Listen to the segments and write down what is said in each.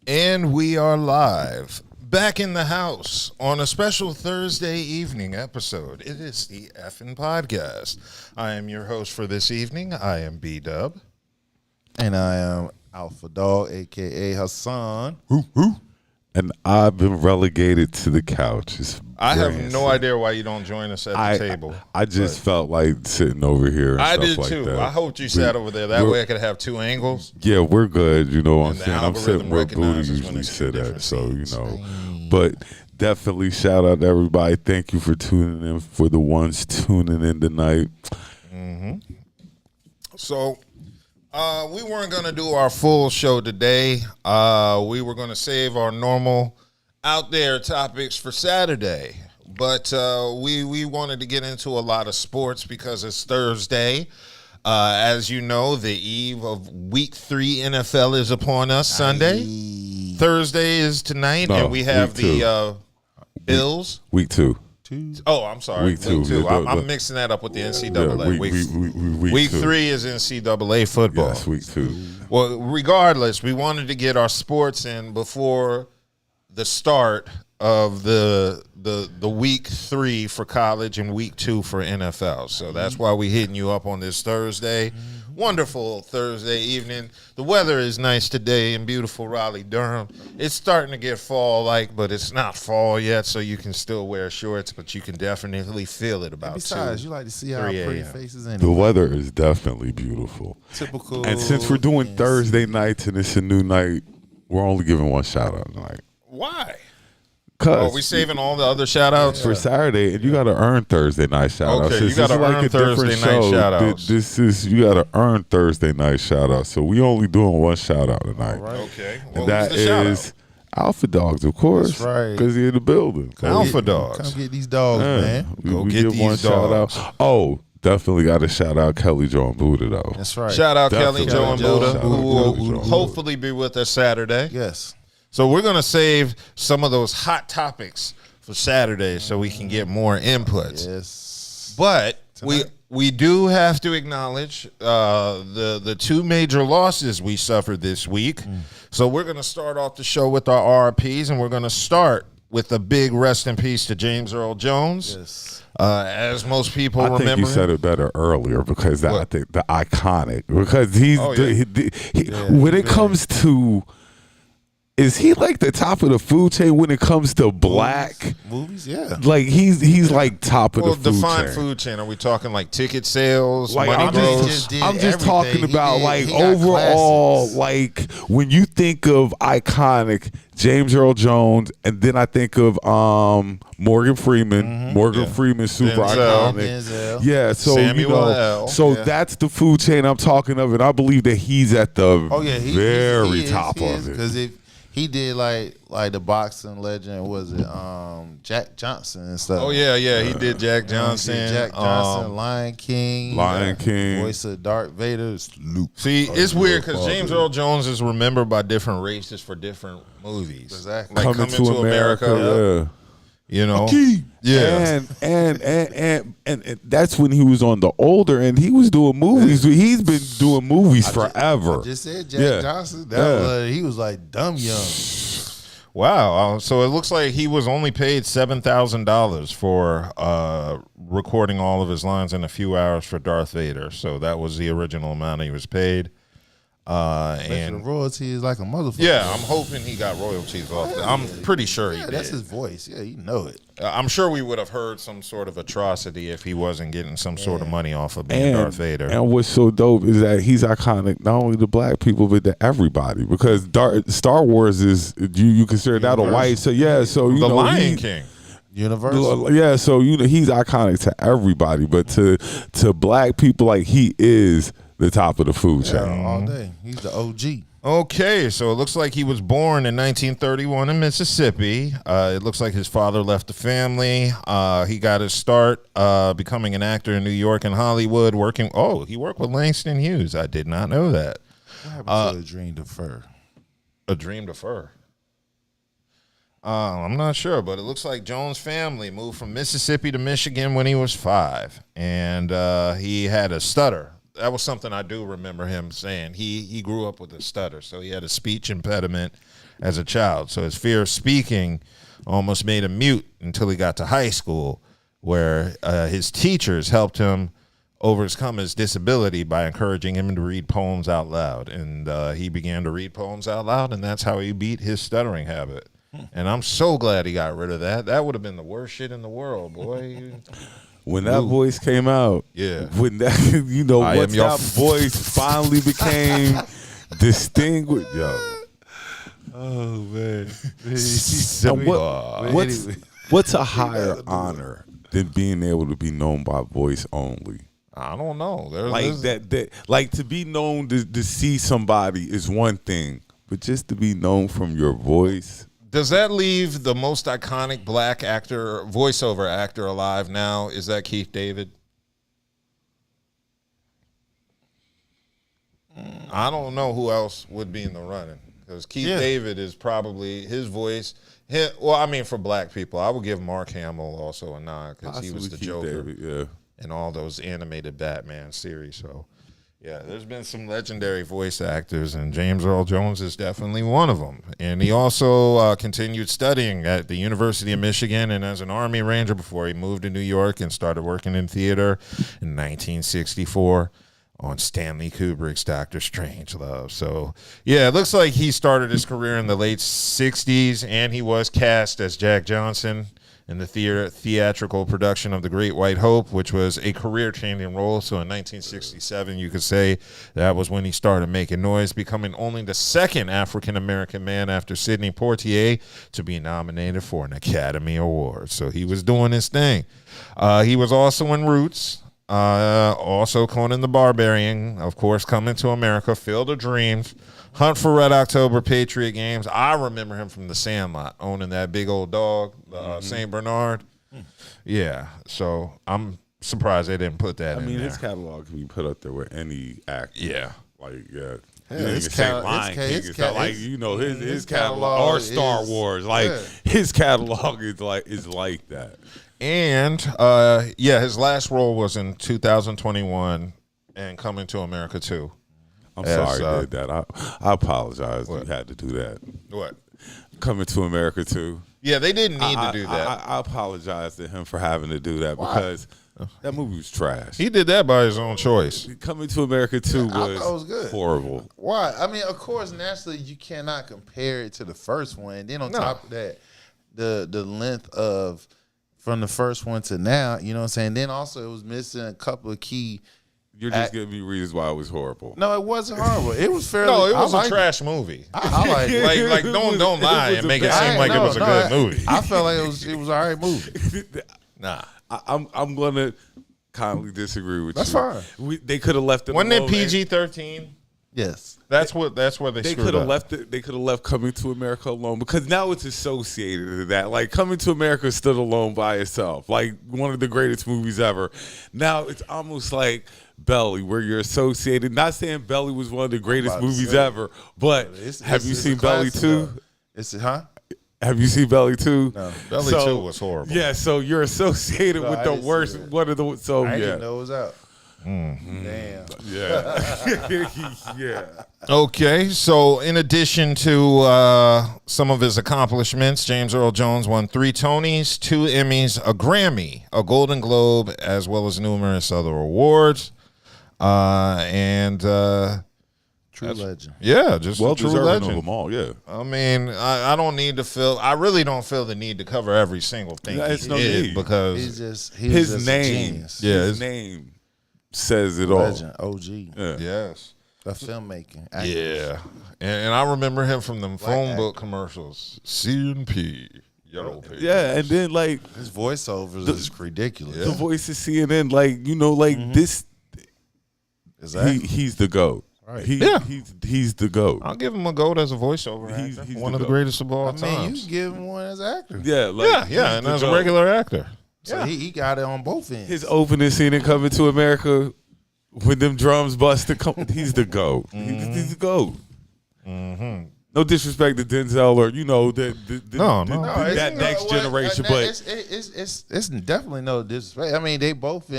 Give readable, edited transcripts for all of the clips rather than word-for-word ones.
And we are live, back in the house on a special Thursday evening episode. It is the Effin' Podcast. I am your host for this evening. I am B-Dub. And I am Alpha Dog, a.k.a. Hassan. And I've been relegated to the couch. I have no idea why you don't join us at the table. I just felt like sitting over here and I stuff did like too. that. I hoped you sat over there. That way I could have two angles. Yeah, we're good. You know what I'm And the saying? I'm sitting where Booty recognizes when usually it's sit different at. So, seats. But definitely shout out to everybody. Thank you for tuning in, for the ones tuning in tonight. So, we weren't going to do our full show today. We were going to save our normal out there topics for Saturday. But we wanted to get into a lot of sports because it's Thursday. As you know, the eve of Week 3 NFL is upon us Sunday. Thursday is tonight, and we have the Bills. Week 2. Oh, I'm sorry. Week 2. Yeah, I'm mixing that up with the NCAA. Yeah, week two. 3 is NCAA football. Yes, week 2. Well, regardless, we wanted to get our sports in before the start of the week 3 for college and week 2 for NFL. So that's why we hitting you up on this Thursday. Wonderful Thursday evening. The weather is nice today in beautiful Raleigh, Durham. It's starting to get fall-like, but it's not fall yet, so you can still wear shorts, but you can definitely feel it about Besides, 2, you like to see our 3 pretty a.m. faces anyway. The weather is definitely beautiful. Typical. And since we're doing Thursday nights and it's a new night, we're only giving one shout out tonight. Why? Cause Are we saving all the other shout-outs? for Saturday, and you got to earn Thursday night shout outs. Okay, you gotta earn Thursday night shout-outs. This is, you got to earn Thursday night shout outs. So we only doing one shout out tonight. Right. Okay. And What that was the shout-out? is Alpha Dogs, of course. That's right. Because you're in the building. Alpha Dogs. Come get these dogs, man. Go we get give these one dogs. shout out. Oh, definitely got to shout out Kelly Joe and Buddha, though. That's right. Shout out Kelly, Definitely. Joe, and Joe. Buddha, Shout who out will Kelly, Joe, and hopefully be with us Saturday. Yes. So we're going to save some of those hot topics for Saturday so we can get more inputs. Yes. But we do have to acknowledge the 2 major losses we suffered this week. So we're going to start off the show with our RPs, and we're going to start with a big rest in peace to James Earl Jones. Yes. As most people I remember, think you said it better earlier because I think the iconic, because he's when it comes to, is he like the top of the food chain when it comes to black Movies, yeah. Like he's like top of the food define chain. food chain. Are we talking like ticket sales, Like money I'm growth? just talking everything. about He like got overall, classics. like when you think of iconic James Earl Jones, and then I think of Morgan Freeman. Morgan Freeman, super Denzel. iconic. Denzel. Yeah, so Samuel L. that's the food chain I'm talking of, and I believe that he's at the very top of it. Because if he did like the boxing legend, was it Jack Johnson and stuff? Oh yeah, he did Jack Johnson. He did Jack Johnson, Lion King, voice of Darth Vader, Luke. See, it's weird because James Earl Jones is remembered by different races for different movies. Exactly. Like Coming to America. You know, yeah, and that's when he was on the older end. He was doing movies. He's been doing movies forever. I just said Jack Johnson. He was like dumb young. Wow. So it looks like he was only paid $7,000 for recording all of his lines in a few hours for Darth Vader. So that was the original amount he was paid. And the royalty is like a motherfucker. Yeah, I'm hoping he got royalties off that. I'm pretty sure he did. That's his voice. Yeah, you know it. I'm sure we would have heard some sort of atrocity if he wasn't getting some sort of money off of being Darth Vader. And what's so dope is that he's iconic not only to black people but to everybody, because Star Wars is you consider that a white. So yeah, so you the know Lion King. Universal. Yeah, so he's iconic to everybody, but to black people, like, he is the top of the food chain. All day. He's the OG. Okay, so it looks like he was born in 1931 in Mississippi. It looks like his father left the family. He got his start becoming an actor in New York and Hollywood, working. Oh, he worked with Langston Hughes. I did not know that. What happened to A Dream to Fur? A Dream to Fur. I'm not sure, but it looks like Jones' family moved from Mississippi to Michigan when he was 5, and he had a stutter. that was something I do remember him saying. He grew up with a stutter, so he had a speech impediment as a child. So his fear of speaking almost made him mute until he got to high school, where his teachers helped him overcome his disability by encouraging him to read poems out loud. And he began to read poems out loud, and that's how he beat his stuttering habit. And I'm so glad he got rid of that. That would have been the worst shit in the world, boy. When that voice came out, when that, once that voice finally became distinguished, oh man. What's a higher honor than being able to be known by voice only? I don't know. Like to be known to see somebody is one thing, but just to be known from your voice. Does that leave the most iconic black actor, voiceover actor alive now? Is that Keith David? I don't know who else would be in the running, because Keith David is probably his voice. For black people, I would give Mark Hamill also a nod, because he was the Keith Joker David, in all those animated Batman series. So, yeah, there's been some legendary voice actors, and James Earl Jones is definitely one of them. And he also continued studying at the University of Michigan and as an Army Ranger before he moved to New York and started working in theater in 1964 on Stanley Kubrick's Dr. Strangelove. So, yeah, it looks like he started his career in the late 60s, and he was cast as Jack Johnson in the theatrical production of The Great White Hope, which was a career-changing role. So in 1967, you could say that was when he started making noise, becoming only the second African-American man after Sidney Poitier to be nominated for an Academy Award. So he was doing his thing. He was also in Roots, also Conan the Barbarian, of course, Coming to America, Field of Dreams, Hunt for Red October, Patriot Games. I remember him from The Sandlot, owning that big old dog, St. Bernard. Yeah, so I'm surprised they didn't put that in there. His catalog can be put up there with any actor. Yeah. His catalog, his catalog, or Star Wars, his catalog is like that. And his last role was in 2021 and Coming to America 2. I'm sorry I did that. I apologize. You had to do that. What? Coming to America 2. Yeah, they didn't need to do that. I apologize to him for having to do that. Why? Because that movie was trash. He did that by his own choice. Coming to America 2 was good. Horrible. Why? I mean, of course, naturally, you cannot compare it to the first one. And then on top of that, the length of from the first one to now, you know what I'm saying? Then also it was missing a couple of key. You're just giving me reasons why it was horrible. No, it wasn't horrible. It was fairly. No, it was a trash movie. I like it. like don't lie and make it seem like it was a good movie. I felt like it was all right movie. Nah, I'm gonna kindly disagree with you. That's fine. They could have left it. Wasn't it PG-13? Yes. That's where they could have left it. They could have left Coming to America alone, because now it's associated to that. Like Coming to America stood alone by itself, like one of the greatest movies ever. Now it's almost like Belly, where you're associated. Not saying Belly was one of the greatest movies ever, but have you seen Belly 2? Have you seen Belly 2? No, Belly 2 was horrible. Yeah, so you're associated with the worst. One of the I didn't know it was out. Damn. Yeah. Yeah. Okay, so in addition to some of his accomplishments, James Earl Jones won 3 Tonys, 2 Emmys, a Grammy, a Golden Globe, as well as numerous other awards. True legend. Yeah, just well a true deserving legend. of them all. Yeah. I mean, I don't need to feel. I really don't feel the need to cover every single thing It's he no did need. because He's his just name. a genius. Yeah, his name says it all. Legend, OG. Yeah. Yes. The filmmaking. Yeah, and I remember him from them phone book commercials. C&P, Yellow Pages. Yeah, and then like his voiceovers is ridiculous. the voice of CNN, like this. Exactly. He's the GOAT. Right. He's the GOAT. I'll give him a goat as a voiceover actor. He's one the of the GOAT. greatest of all I mean, times. you give him one as an actor. Yeah, Yeah, and as a regular actor. So he got it on both ends. His opening scene in Coming to America, when them drums busted, he's the GOAT. He's the GOAT. Mm-hmm. No disrespect to Denzel or that No, next generation, but it's definitely no disrespect. I mean, they both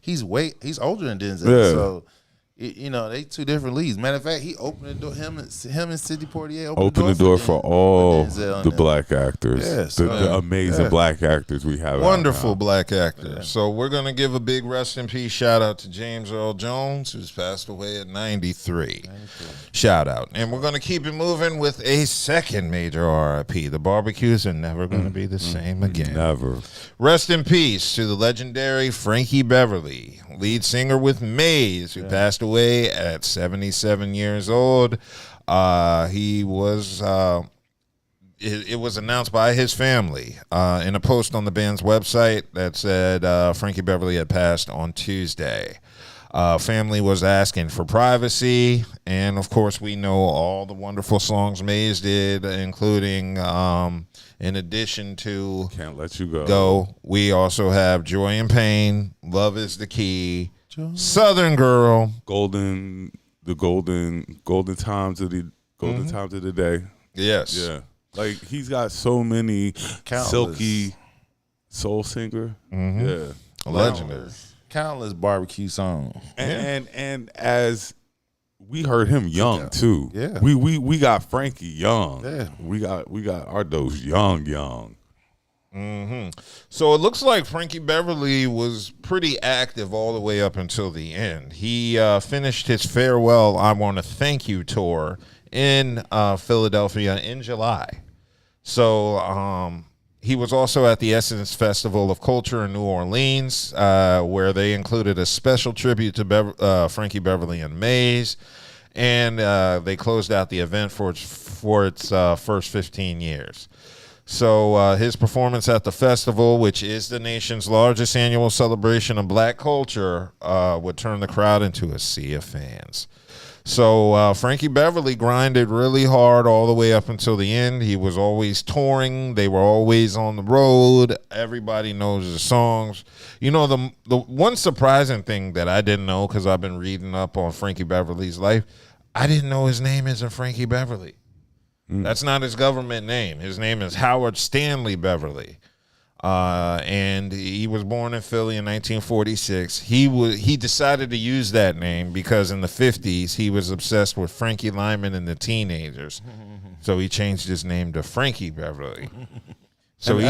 he's older than Denzel, Yeah. so They two different leagues. Matter of fact, he opened the door. Him and Sidney Poitier opened the door for all the black actors. Yes, the amazing black actors we have. Wonderful black actors. Yeah. So we're going to give a big rest in peace shout out to James Earl Jones, who's passed away at 93. Shout out. And we're going to keep it moving with a second major RIP. The barbecues are never going to be the same again. Never. Rest in peace to the legendary Frankie Beverly, lead singer with Maze, who passed away at 77 years old. He was it was announced by his family in a post on the band's website that said Frankie Beverly had passed on Tuesday. Family was asking for privacy, and of course we know all the wonderful songs Maze did, including in addition to Can't Let You Go, we also have Joy and Pain, Love Is the Key, Southern Girl, golden times of the day. Yes. Yeah. Like, he's got so many. Silky soul singer. Yeah. Legendary. Countless barbecue songs. And as we heard him young too. Yeah. We got Frankie young. Yeah. We got our those young. So it looks like Frankie Beverly was pretty active all the way up until the end. He finished his farewell I Want to Thank You tour in Philadelphia in July. So he was also at the Essence Festival of Culture in New Orleans, where they included a special tribute to Frankie Beverly and Maze, and they closed out the event for its first 15 years. So his performance at the festival, which is the nation's largest annual celebration of black culture, would turn the crowd into a sea of fans. So Frankie Beverly grinded really hard all the way up until the end. He was always touring. They were always on the road. Everybody knows the songs. You know, the one surprising thing that I didn't know, because I've been reading up on Frankie Beverly's life, I didn't know his name isn't Frankie Beverly. That's not his government name. His name is Howard Stanley Beverly. And he was born in Philly in 1946. He decided to use that name because in the 50s he was obsessed with Frankie Lyman and the Teenagers. So he changed his name to Frankie Beverly. So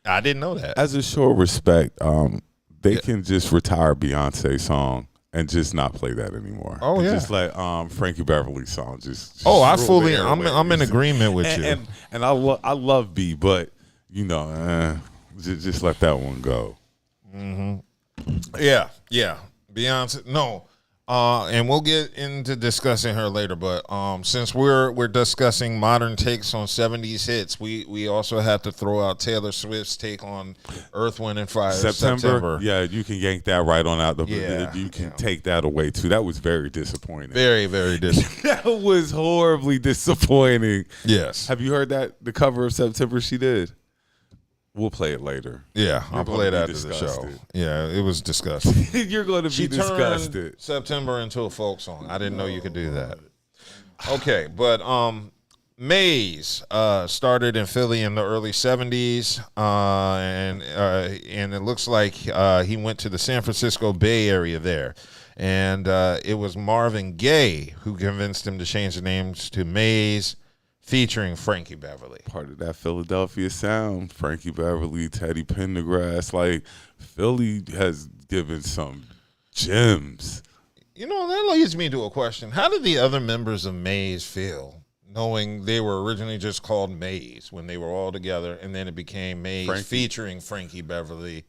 I didn't know that. As a show of respect, they can just retire Beyonce's song and just not play that anymore. Oh, yeah. Just let Frankie Beverly's song just I'm in agreement with you. And I love B, but just let that one go. Yeah. Beyonce, no. And we'll get into discussing her later, but since we're discussing modern takes on 70s hits, we also have to throw out Taylor Swift's take on Earth, Wind, and Fire. September. Yeah, you can yank that right on out. You can take that away, too. That was very disappointing. Very, very disappointing. That was horribly disappointing. Yes. Have you heard the cover of September she did? We'll play it later. Yeah, I'll play it after the show. Yeah, it was disgusting. You're going to be disgusted. Turned September into a folk song. I didn't know you could do that. Okay, but Maze started in Philly in the early 70s, and it looks like he went to the San Francisco Bay Area there. And it was Marvin Gaye who convinced him to change the names to Maze, featuring Frankie Beverly. Part of that Philadelphia sound. Frankie Beverly, Teddy Pendergrass. Like, Philly has given some gems. You know, that leads me to a question. How did the other members of Maze feel, knowing they were originally just called Maze when they were all together, and then it became Maze featuring Frankie Beverly?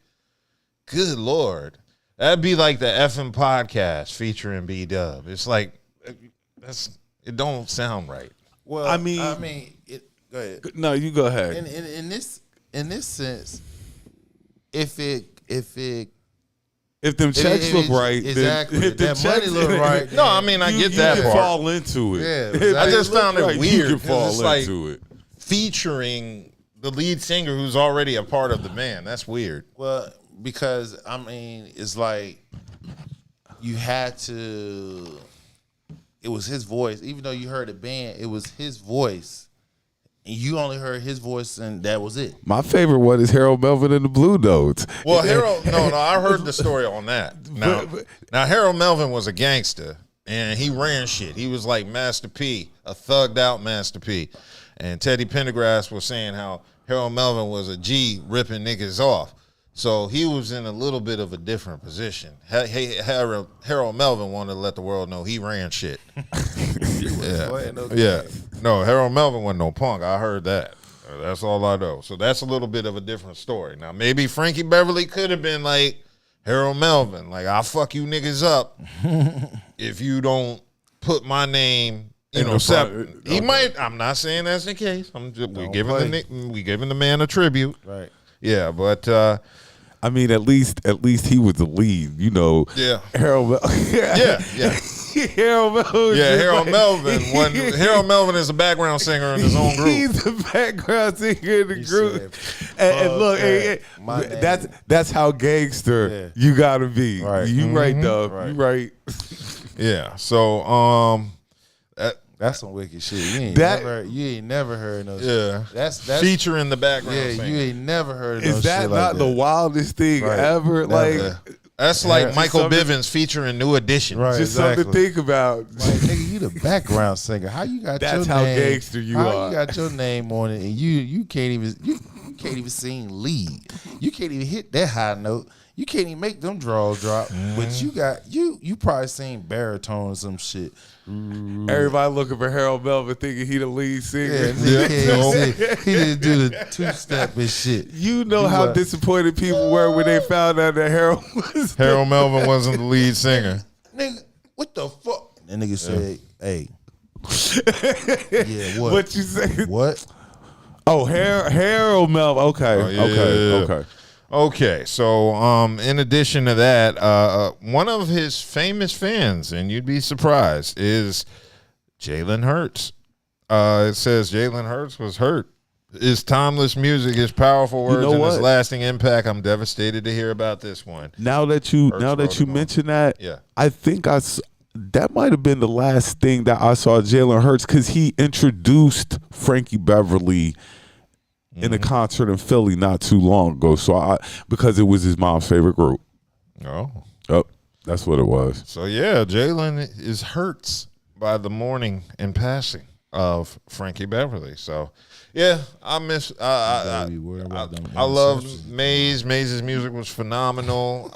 Good Lord. That'd be like the effing podcast featuring B-Dub. It's like, it don't sound right. Well, I mean, go ahead. No, you go ahead. In this sense, if them checks look right, exactly. If that money look right. No, I mean, I get that you part. can fall into it. Yeah, exactly. I just found it weird. You can fall it's into like it. Featuring the lead singer who's already a part of the band. That's weird. Well, because I mean, it's like you had to. It was his voice. Even though you heard the band, it was his voice. And you only heard his voice, and that was it. My favorite one is Harold Melvin and the Blue Notes. Well, Harold, no, I heard the story on that. Now Harold Melvin was a gangster. and he ran shit. He was like Master P, a thugged out Master P. And Teddy Pendergrass was saying how Harold Melvin was a G ripping niggas off. So he was in a little bit of a different position. Harold Melvin wanted to let the world know he ran shit. No, Harold Melvin wasn't no punk. I heard that. That's all I know. So that's a little bit of a different story. Now, maybe Frankie Beverly could have been like Harold Melvin. Like, I'll fuck you niggas up if you don't put my name, separate. He might. I'm not saying that's the case. We giving the man a tribute. Right. Yeah, but I mean, at least he was the lead, Yeah. Harold. Yeah. Harold Melvin. Yeah, Harold Melvin. Harold Melvin is a background singer in his own group. He's the background singer in the group. And look, that's how gangster you gotta be. Right. You right, Dub. Right. You right. Yeah. So that's some wicked shit. You ain't never heard no shit. Yeah. That's feature in the background. Yeah, singer. you ain't never heard no Is shit that like not that. the wildest thing ever? Never. That's like Michael something- Bivins featuring New Edition. Right. Just something to think about. Like, nigga, you the background singer. How you got That's your how name? gangster you how are. you got your name on it and you can't even sing lead. You can't even hit that high note. You can't even make them draws drop. But you probably sing baritone or some shit. Everybody looking for Harold Melvin thinking he the lead singer. Yeah, nigga, he didn't do the two-step and shit. You know how disappointed people were when they found out that Harold was Harold Melvin wasn't the lead singer. Nigga, what the fuck? That nigga said, hey. Yeah, what? What you say? What? Oh, Harold Melvin. Okay. Okay. Okay, so in addition to that, one of his famous fans, and you'd be surprised, is Jalen Hurts. It says Jalen Hurts was hurt. His timeless music, his powerful words, and his lasting impact. I'm devastated to hear about this one. Now that you mention that, yeah, I think that might have been the last thing that I saw Jalen Hurts, because he introduced Frankie Beverly in a concert in Philly not too long ago. So because it was his mom's favorite group. Oh, that's what it was. So yeah, Jalen is hurt by the mourning and passing of Frankie Beverly. So yeah, I love Maze. Maze's music was phenomenal.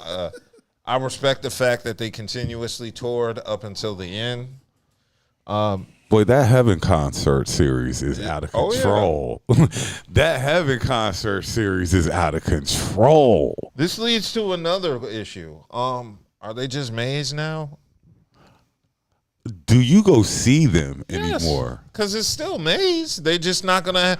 I respect the fact that they continuously toured up until the end. Boy, that Heaven concert series is out of control. Yeah. That Heaven concert series is out of control. This leads to another issue. Are they just Maze now? Do you go see them anymore? Because it's still Maze. They just not gonna.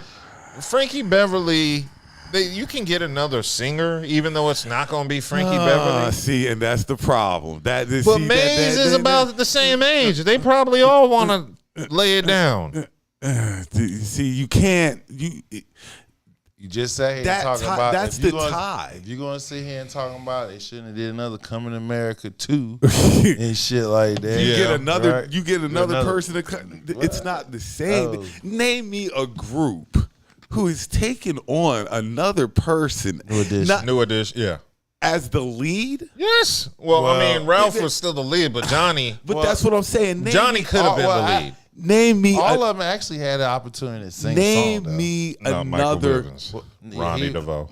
Frankie Beverly. You can get another singer, even though it's not going to be Frankie Beverly. See, and that's the problem. Maze is about the same age. They probably all want to lay it down. See, you can't. You just sat here and talk about that's the tie. If you're going to sit here and talk about they shouldn't have did another Coming to America 2 and shit like that. You get another person. It's not the same. Name me a group who is taking on another person. New Edition, yeah. As the lead? Yes. Well, I mean, Ralph was still the lead, but Johnny. But that's what I'm saying. Johnny could have been the lead. Name me. All of them actually had the opportunity to sing name a song, me no, another. Ronnie DeVoe.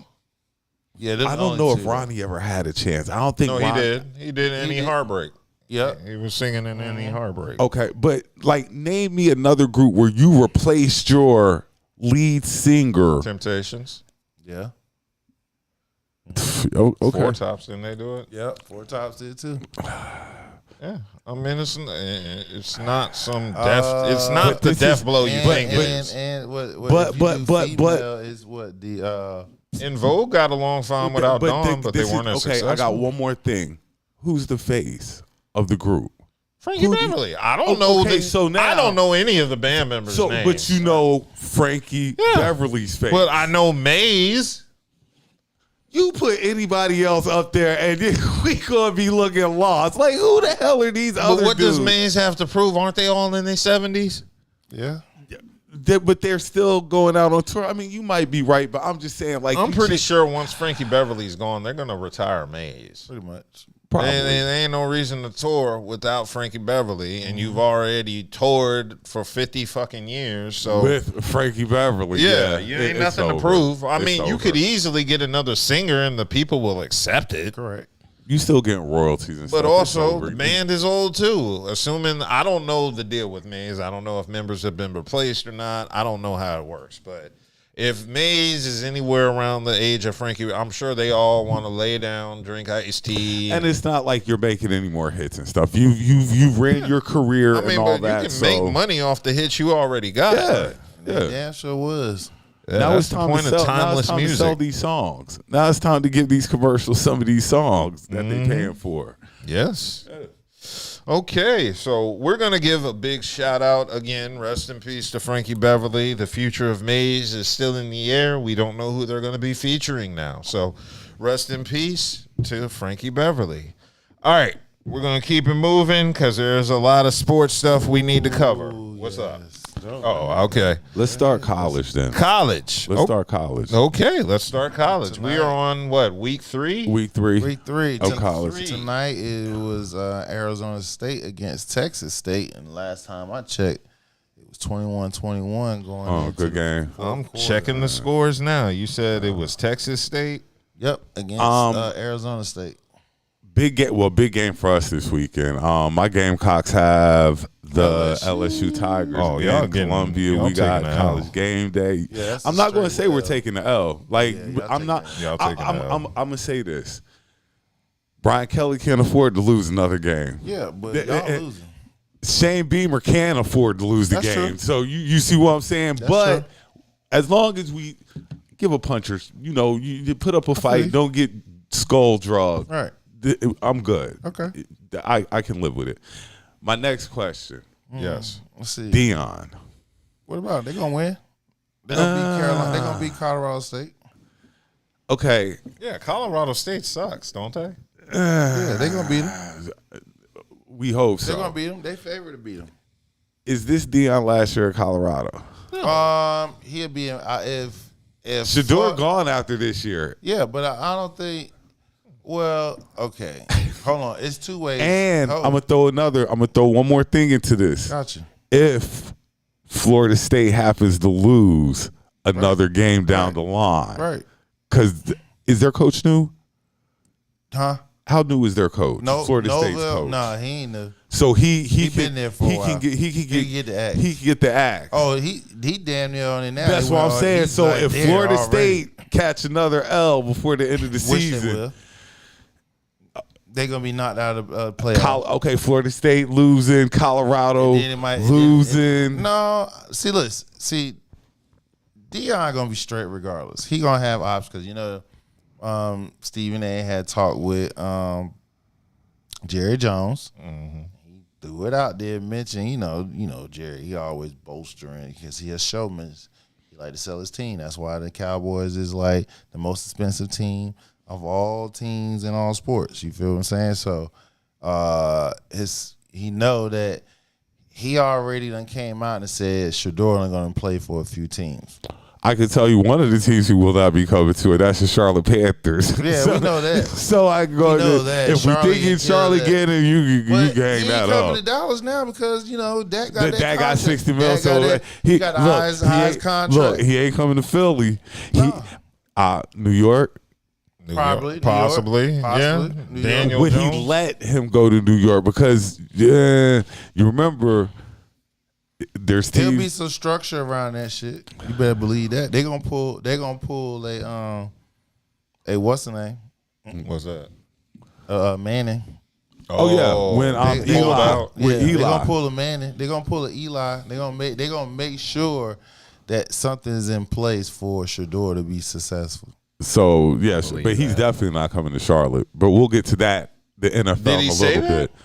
Yeah, I don't know if Ronnie ever had a chance. I don't think. No, he did. He did Any Heartbreak. Yeah, he was singing in Any Heartbreak. Okay, but like, name me another group where you replaced your lead singer. Temptations. Yeah. Okay. Four Tops, didn't they do it? Yeah, Four Tops did too. Yeah, I mean it's not some death. It's not the death blow you think it is. But is what the In Vogue got along fine without Dawn, but they weren't as successful. I got one more thing. Who's the face of the group? Frankie Beverly. I don't know. So now I don't know any of the band members' names. But you know Frankie Beverly's face. But I know Maze. You put anybody else up there, and we gonna be looking lost. Like, who the hell are these other dudes? But what does Maze have to prove? Aren't they all in their 70s? Yeah. But they're still going out on tour. I mean, you might be right, but I'm just saying, like, I'm pretty sure once Frankie Beverly's gone, they're gonna retire Maze. Pretty much. Probably. There ain't no reason to tour without Frankie Beverly, and you've already toured for 50 fucking years. So with Frankie Beverly, you ain't nothing to prove. I mean, you could easily get another singer, and the people will accept it. Correct. You still getting royalties and stuff. But also, the band is old too. Assuming, I don't know the deal with Maze. I don't know if members have been replaced or not. I don't know how it works. But if Maze is anywhere around the age of Frankie, I'm sure they all want to lay down, drink iced tea. And it's not like you're making any more hits and stuff. You ran your career and all that. You can make money off the hits you already got. Yeah. Damn sure was. Yeah, now that's it's time the point to sell, of timeless now it's time music. to sell these songs. Now it's time to give these commercials some of these songs that they're paying for. Yes. Okay, so we're going to give a big shout out again. Rest in peace to Frankie Beverly. The future of Maze is still in the air. We don't know who they're going to be featuring now. So rest in peace to Frankie Beverly. All right, we're going to keep it moving because there's a lot of sports stuff we need to cover. What's up? Oh, okay. Let's start college then. College. Let's start college. Okay, let's start college. We are on, what, week 3? Week 3. Week 3 of college. Tonight it was Arizona State against Texas State, and last time I checked, it was 21-21 going. Oh, good game. I'm checking the scores now. You said it was Texas State? Yep, against Arizona State. Big game for us this weekend. My Gamecocks have the LSU Tigers. Oh, y'all in getting Columbia. We got college game day. Yeah, I'm not going to say we're taking the L. Like I'm not. Y'all taking the L. I'm going to say this. Brian Kelly can't afford to lose another game. Yeah, but y'all losing. Shane Beamer can afford to lose the That's game. true. So you see what I'm saying? That's but true. as long as we give a puncher, you put up a fight, don't get skull drugged. Right. I'm good. Okay. I can live with it. My next question. Yes. Let's see. Dion. What about it? They gonna win? They gonna beat Carolina. They gonna beat Colorado State. Okay. Yeah, Colorado State sucks, don't they? Yeah, they gonna beat them. We hope so. They're gonna beat them. They favorite to beat them. Is this Dion last year at Colorado? He'll be if Shador gone after this year. Yeah, but I don't think. Well, okay. Hold on. It's two ways. And I'm gonna throw one more thing into this. Gotcha. If Florida State happens to lose another game down the line, Right. Because is their coach new? Huh? How new is their coach? No, Florida State's coach. Nah, he ain't new. So he been there for a while. He can get the axe. He can get the axe. Oh, he damn near on it now. That's what I'm saying. He's So like if there Florida already. State catch another L before the end of the Which they season, will. They're gonna be knocked out of playoffs. okay, Florida State losing, Colorado And then it might- losing. No, see, listen, Dion gonna be straight regardless. He gonna have options because Stephen A. had talked with Jerry Jones. Mm-hmm. He threw it out there, mentioned Jerry. He always bolstering because he has showman. He like to sell his team. That's why the Cowboys is like the most expensive team of all teams in all sports. You feel what I'm saying? So he know that he already done came out and said Shador only going to play for a few teams. I can tell you one of the teams who will not be coming to it. That's the Charlotte Panthers. Yeah, we know that. So I can go there. If we think in Charlotte getting you gang that He up. coming to Dallas now because Dak got Dak got $60 million. So he got the highest contract. Look, he ain't coming to Philly. No. New York. Possibly. Yeah. Daniel Would Jones. he let him go to New York? Because you remember there's There'll be teams. some structure around that shit. You better believe that. They're gonna pull a what's the name? What's that? Manning. Oh yeah, when Eli. They're gonna pull a Manning. They're gonna pull an Eli. They're gonna make sure that something's in place for Shador to be successful. So yes, but he's definitely not coming to Charlotte. But we'll get to that. The NFL Did he a say little that? bit.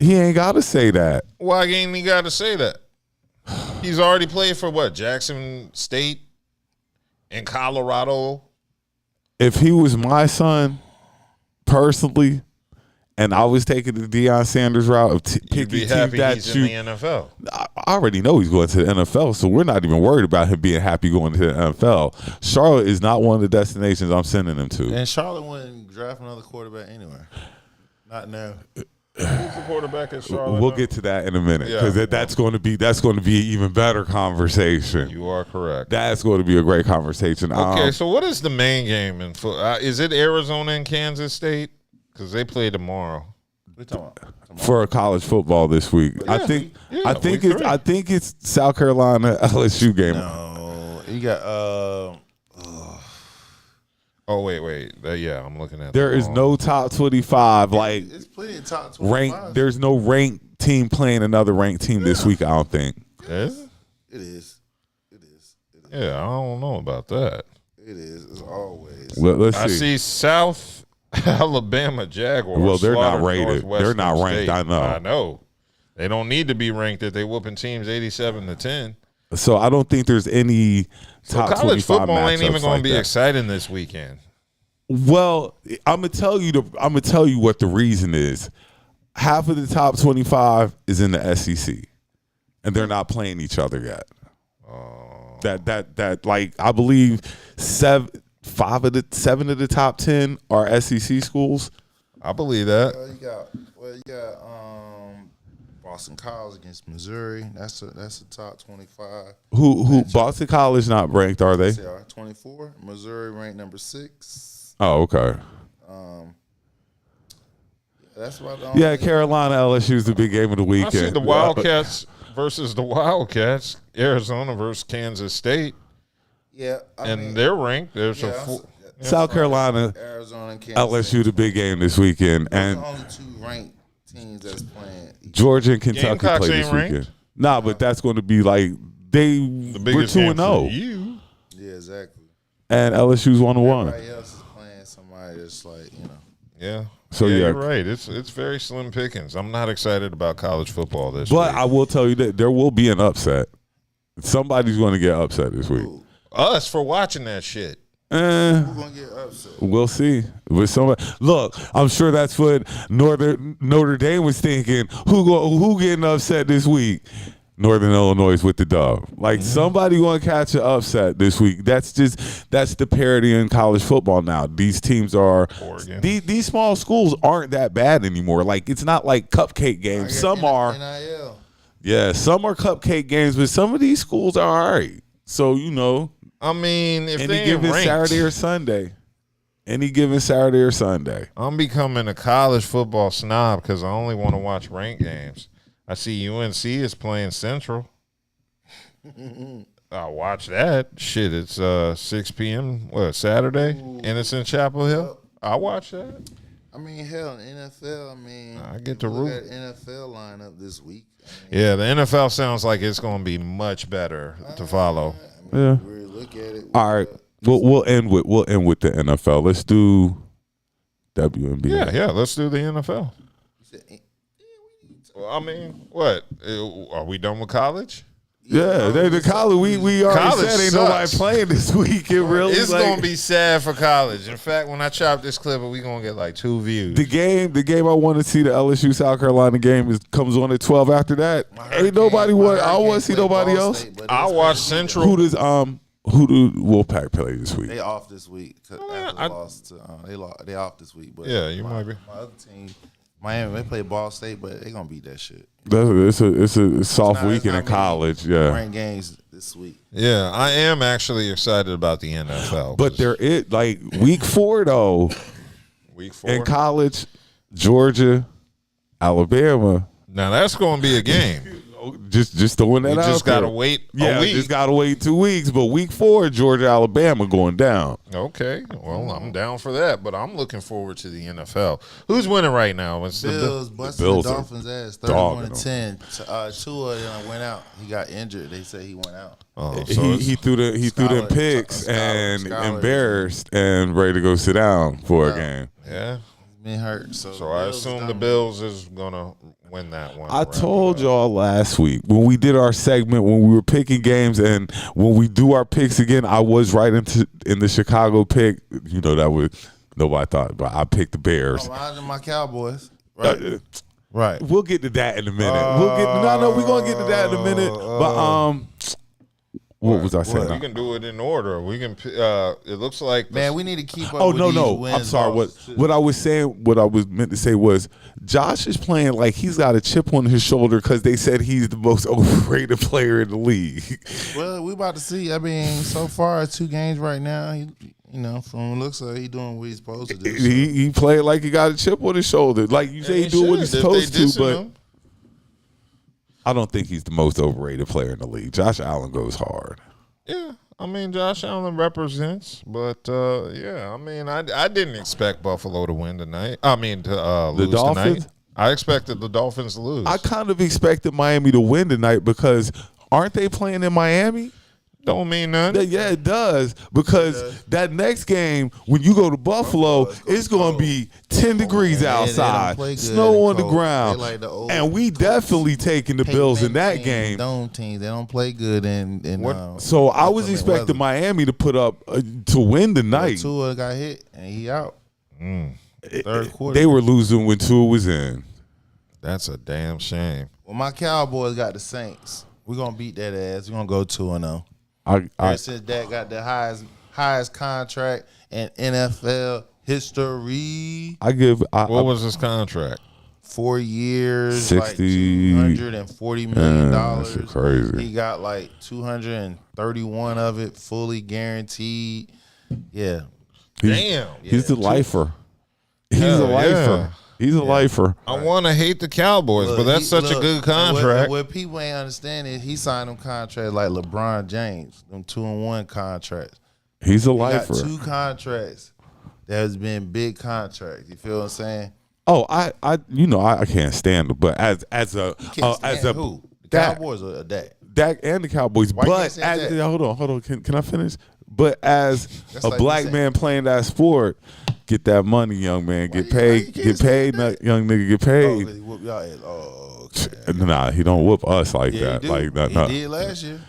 He ain't got to say that. Why ain't he got to say that? He's already played for what? Jackson State and Colorado. If he was my son, personally, and I was taking the Deion Sanders route of You'd be picking happy teams that he's in the NFL. I already know he's going to the NFL, so we're not even worried about him being happy going to the NFL. Charlotte is not one of the destinations I'm sending him to. And Charlotte wouldn't draft another quarterback anywhere. Not now. Who's the quarterback at Charlotte? We'll get to that in a minute because that's going to be an even better conversation. You are correct. That's going to be a great conversation. Okay, so what is the main game in is it Arizona and Kansas State? Because they play tomorrow. What are you talking about? For a college football this week, I think it's South Carolina LSU game. No, you got Oh wait. Yeah, I'm looking at. There is no top 25 like it's plenty of top 25. ranked. There's no ranked team playing another ranked team this week. I don't think. Is it? It is. Yeah, I don't know about that. It is. It's always. Let's see. I see South Alabama Jaguars. Well, they're not rated. They're not ranked. State. I know. They don't need to be ranked if they whooping teams 87-10. So I don't think there's any top college 25 football ain't even going like to be that. exciting this weekend. Well, I'm gonna tell you what the reason is. Half of the top 25 is in the SEC, and they're not playing each other yet. That like I believe 7 of the top 10 are SEC schools. I believe that. You got Boston College against Missouri. That's a top 25. Who Boston College not ranked, are they? They are 24. Missouri ranked number 6. Oh, okay. That's about the Yeah, Carolina LSU is the big game of the weekend. I see the Wildcats versus the Wildcats. Arizona versus Kansas State. Yeah, they're ranked. There's South Carolina, Arizona, and Kansas LSU State. the big game this weekend, and Those are only 2 ranked teams that's playing. Georgia and Kentucky Gamecocks play this ain't weekend. ranked? Nah, but that's going to be like the we're biggest 2-0, you. Yeah, exactly. and LSU's 1-1. Everybody else is playing somebody that's like, Yeah. So yeah, yeah. you're right. It's very slim pickings. I'm not excited about college football this But week. I will tell you that there will be an upset. Somebody's going to get upset this week. Us for watching that shit. who's gonna get upset? We'll see. With somebody, look, I'm sure that's what Notre Dame was thinking. Who getting upset this week? Northern Illinois with the dub. Like somebody going to catch an upset this week. That's the parity in college football now. These teams are these small schools aren't that bad anymore. Like it's not like cupcake games. Some are. NIL. Yeah, some are cupcake games, but some of these schools are all right. So I mean, if any they ain't given ranked, Saturday or Sunday. Any given Saturday or Sunday. I'm becoming a college football snob because I only want to watch ranked games. I see UNC is playing Central. I'll watch that. Shit, it's 6 p.m. Saturday? Innocent Chapel Hill? I'll watch that. I mean, hell, NFL. I get to look root. at NFL lineup this week. Yeah, the NFL sounds like it's going to be much better to follow. Yeah. Really look at it. All right. We'll end with the NFL. Let's do WNBA. Yeah, let's do the NFL. Well, I mean, what? Are we done with college? Yeah, the college we already College said ain't sucks. nobody playing this week. It really It's going to be sad for college. In fact, when I chop this clip, we going to get like 2 views. the game I want to see, the LSU South Carolina game, comes on at 12 after that. Ain't nobody want. I don't want to see nobody else. I'll watch Central. Who do Wolfpack play this week? They off this week. They off this week. But Yeah, you might be. My other team, Miami, they play Ball State, but they gonna beat that shit. It's a soft It's weekend not in college. Yeah, ranked games this week. Yeah, I am actually excited about the NFL. but there is like week 4 though. Week 4. In college, Georgia, Alabama. Now that's going to be a game. Just throwing that You out just there. got to wait Yeah, a week. just got to wait 2 weeks. But week 4, Georgia, Alabama going down. Okay, well, I'm down for that, but I'm looking forward to the NFL. Who's winning right now? It's Bills busting Bills the are Dolphins' ass, dogging 31-10. Tua went out. He got injured. They say he went out. He threw them picks and embarrassed and ready to go sit down for a game. Yeah. Been hurt. So I assume the Bills is going to win that one. I told y'all last week when we did our segment, when we were picking games, and when we do our picks again, I was right in the Chicago pick. That was nobody thought, but I picked the Bears. Oh, my Cowboys. Right. Right. We'll get to that in a minute. We're gonna get to that in a minute. But What was I saying? We can do it in order. We can. It looks like we need to keep up. Oh, with no, these no. wins, I'm sorry. losses. What I was saying, what I was meant to say was Josh is playing like he's got a chip on his shoulder because they said he's the most overrated player in the league. Well, we about to see. I mean, so far, 2 games right now. From what it looks like, he's doing what he's supposed to do. So. He played like he got a chip on his shoulder. Like you say, he doing what he's supposed to, but I don't think he's the most overrated player in the league. Josh Allen goes hard. Yeah, I mean, Josh Allen represents, but I mean, I didn't expect Buffalo to win tonight. I mean, to lose tonight. I expected the Dolphins to lose. I kind of expected Miami to win tonight because aren't they playing in Miami? Don't mean nothing. Yeah, it does. Because that next game, when you go to Buffalo, it's going to be 10 degrees outside, snow on the ground. Like and we definitely taking the Bills in that game. Dome teams, they don't play good. So I was expecting Miami to put up to win tonight. Tua got hit, and he out. Third quarter. They were losing when Tua was in. That's a damn shame. Well, my Cowboys got the Saints. We're going to beat that ass. We're going to go 2-0. Since Dak got the highest contract in NFL history. What was his contract? 4 years, 60, like $240 million. That's crazy. He got like 231 of it fully guaranteed. Yeah. He's the lifer. He's a lifer. Yeah. He's a lifer. I want to hate the Cowboys, but that's such a good contract. What people ain't understand is he signed them contracts like LeBron James, them 2-1 contracts. He's a He lifer. got 2 contracts that has been big contracts. You feel what I'm saying? Oh, I can't stand him, but as a who? The Cowboys or Dak? Dak and the Cowboys. Why but hold on. Can I finish? But as a black man playing that sport, get that money, young man. Get paid. Get paid, young nigga. Get paid. Oh, he whoop y'all ass. Okay. Nah, he don't whoop us like that. Like that. He did last year.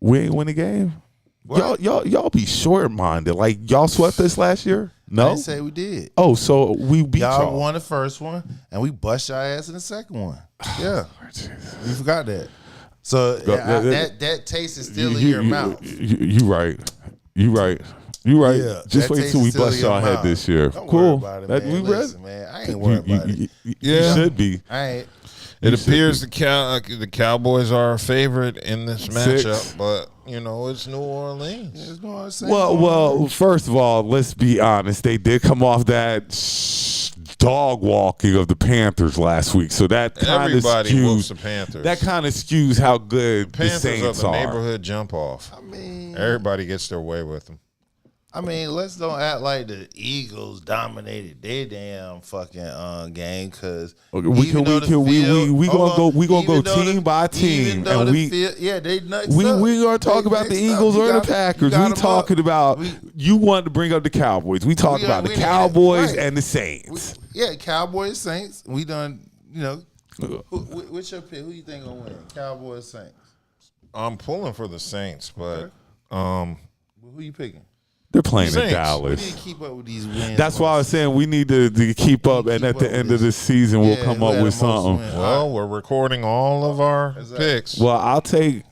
We ain't win a game. What? Y'all be short minded. Like y'all swept us last year. No, I didn't say we did. Oh, so we beat y'all. Won the first one, and we bust y'all ass in the second one. Yeah, you forgot that. So that taste is still in your mouth. You right. You right. Yeah, just wait till we bust y'all head this year. Don't cool. Worry about it, man. Listen, man. I ain't worried about it. You should be. I ain't. It appears the Cowboys are a favorite in this matchup, but it's New Orleans. Well, first of all, let's be honest. They did come off that dog walking of the Panthers last week, so that kind of skews the Panthers. That kind of skews how good the Panthers Saints are. The neighborhood jump off. I mean, everybody gets their way with them. I mean, let's don't act like the Eagles dominated their damn fucking game because we gonna go team by team and they nuts we gonna talk about the Eagles or the Packers. We talking about you want to bring up the Cowboys. We talk about the Cowboys and the Saints. Cowboys Saints. We done. What's your pick? Who you think gonna win? Cowboys Saints. I'm pulling for the Saints, but who you picking? They're playing in Dallas. We need to keep up with these wins. That's why I was saying we need to keep up, and at the end of the season, we'll come up with something. Well, we're recording all of our picks. Well, I'll take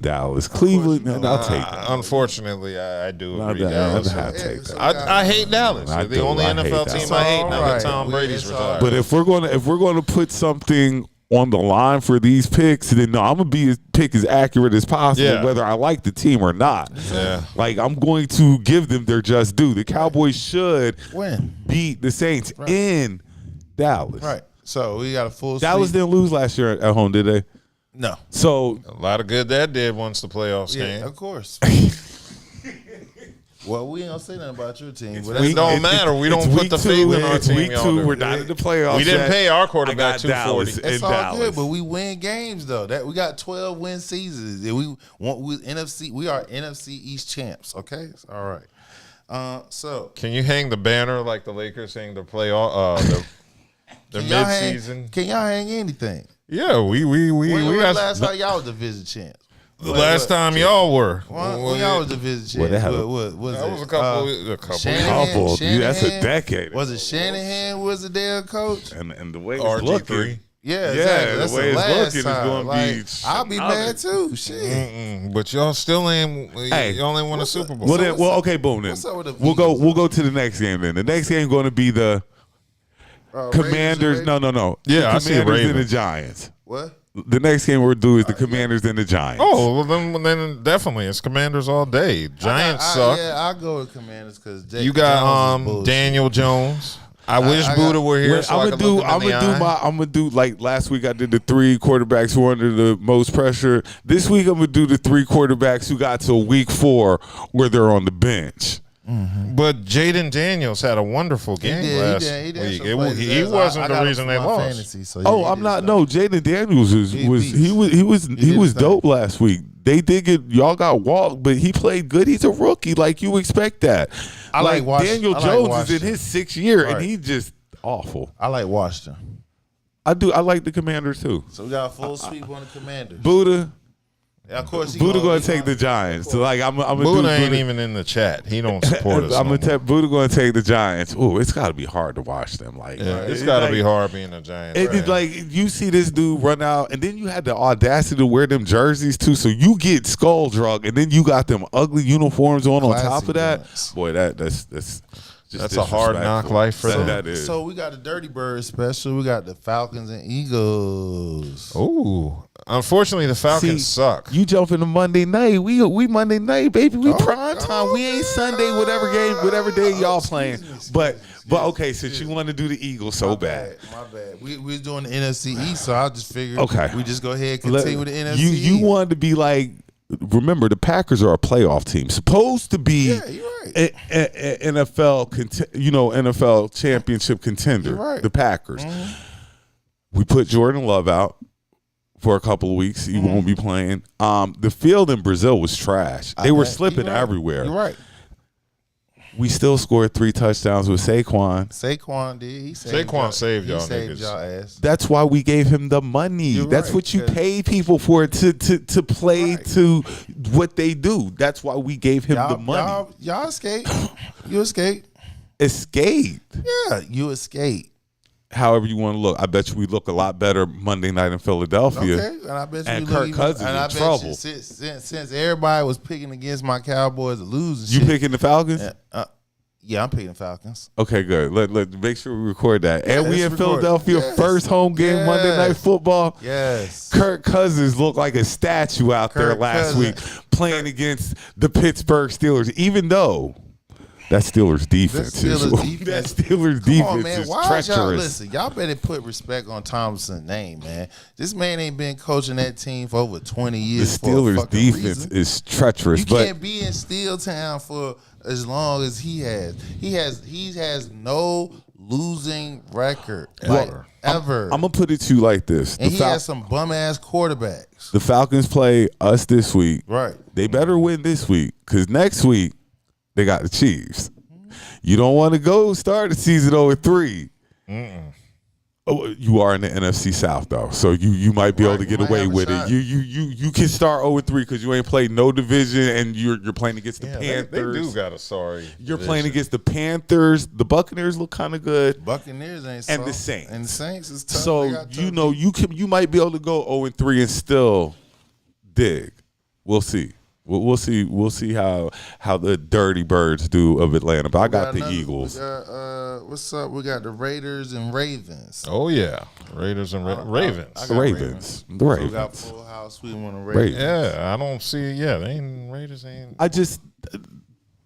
Dallas. Cleveland, I'll take Dallas. Unfortunately, I do agree. Dallas. I hate Dallas. They're the only NFL team I hate now that Tom Brady's retired. But if we're gonna put something on the line for these picks, then I'm gonna be pick as accurate as possible, whether I like the team or not. Yeah. Like I'm going to give them their just due. The Cowboys should beat the Saints in Dallas. Right. So we got a full. Dallas didn't lose last year at home, did they? No. So a lot of good that did once the playoffs came. Of course. Well, we ain't gonna say nothing about your team. It don't matter. We don't put the faith in our team. Week 2, we're not in the playoffs. We didn't pay our quarterback $240. It's all good, but we win games though. That we got 12 win seasons. We NFC. We are NFC East champs. Okay, it's all right. So can you hang the banner like the Lakers hang the playoff? The midseason. Can y'all hang anything? Yeah, we got last time y'all was division champs. The last time y'all were. When y'all was division champs. That was a couple. That's a decade. Was it Shanahan was the damn coach? And the way it's looking. Yeah, exactly. That's the way the it's last looking time. is going to be. I'll be mad too. Shit. But y'all still ain't. Hey, you only won a Super Bowl. Okay, boom. Then what's up with the we'll go. Eagles? We'll go to the next game. Then the next game going to be the Commanders. No. Yeah, the I see Commanders and the Ravens. Giants. What? The next game we'll do is the Commanders and the Giants. Oh, well, then definitely it's Commanders all day. Giants suck. Yeah, I'll go with Commanders because You got Daniel Jones. I wish Buddha were here. So I'm gonna do like last week. I did the 3 quarterbacks who were under the most pressure. This week I'm gonna do the 3 quarterbacks who got to week 4 where they're on the bench. Mm-hmm. But Jaden Daniels had a wonderful game last week. He wasn't the reason they lost. Fantasy, so I'm not. No, Jaden Daniels was dope last week. They did get y'all got walked, but he played good. He's a rookie, like you expect that. I like Daniel Jones is in his 6th year, and he's just awful. I like Washington. I do. I like the Commanders too. So we got a full sweep on the Commanders. Buddha. Yeah, of course, Buddha gonna take the Giants. So like I'm Buddha ain't even in the chat. He don't support us. I'm gonna tell Buddha gonna take the Giants. Oh, it's got to be hard to watch them. Like it's got to be hard being a Giants. It's like you see this dude run out, and then you had the audacity to wear them jerseys too. So you get skull drug, and then you got them ugly uniforms on top of that. Giants. Boy, that's a hard knock life for them. That is. So we got the Dirty Bird special. We got the Falcons and Eagles. Ooh. Unfortunately, the Falcons suck. You jump into Monday night. We Monday night, baby. We prime time. We ain't Sunday, whatever day y'all playing. But okay, since you want to do the Eagles so bad. My bad. We was doing the NFC East, so I just figured we just go ahead and continue with the NFC East. You wanted to be like, remember, the Packers are a playoff team, supposed to be NFL championship contender. Right. The Packers. Mm-hmm. We put Jordan Love out for a couple of weeks. He won't be playing. The field in Brazil was trash. They were slipping everywhere. You're right. We still scored 3 touchdowns with Saquon. Saquon did. He saved y'all he saved niggas. y'all ass. That's why we gave him the money. That's what you pay people for, to play to what they do. That's why we gave him the money. Y'all escape. You escape. Escape. Yeah, you escape. However you want to look. I bet you we look a lot better Monday night in Philadelphia. Okay, and I bet you and Kirk Cousins in trouble. Since everybody was picking against my Cowboys to lose, you picking the Falcons? Yeah, I'm picking the Falcons. Okay, good. Let make sure we record that. And we in Philadelphia, first home game, Monday Night Football. Yes. Kirk Cousins looked like a statue out there last week playing against the Pittsburgh Steelers, even though that Steelers defense is treacherous. Y'all better put respect on Thompson's name, man. This man ain't been coaching that team for over 20 years. The Steelers defense is treacherous. You can't be in Steel Town for as long as he has. He has no losing record ever. I'm gonna put it to you like this. And he has some bum ass quarterbacks. The Falcons play us this week. Right. They better win this week because next week they got the Chiefs. You don't want to go start the season 0-3. Oh, you are in the NFC South though, so you might be able to get away with it. You can start 0-3 because you ain't played no division and you're playing against the Panthers. They do got a sorry. You're playing against the Panthers. The Buccaneers look kind of good. Buccaneers ain't and soft. the Saints. And the Saints is tough. So you might be able to go 0-3 and still dig. We'll see. We'll see how the Dirty Birds do of Atlanta. But I got the Eagles. What's up? We got the Raiders and Ravens. Oh yeah, Raiders and Ravens. The Ravens. The Ravens. We got full house. We want to Ravens. Yeah, I don't see. Yeah, Raiders ain't. I just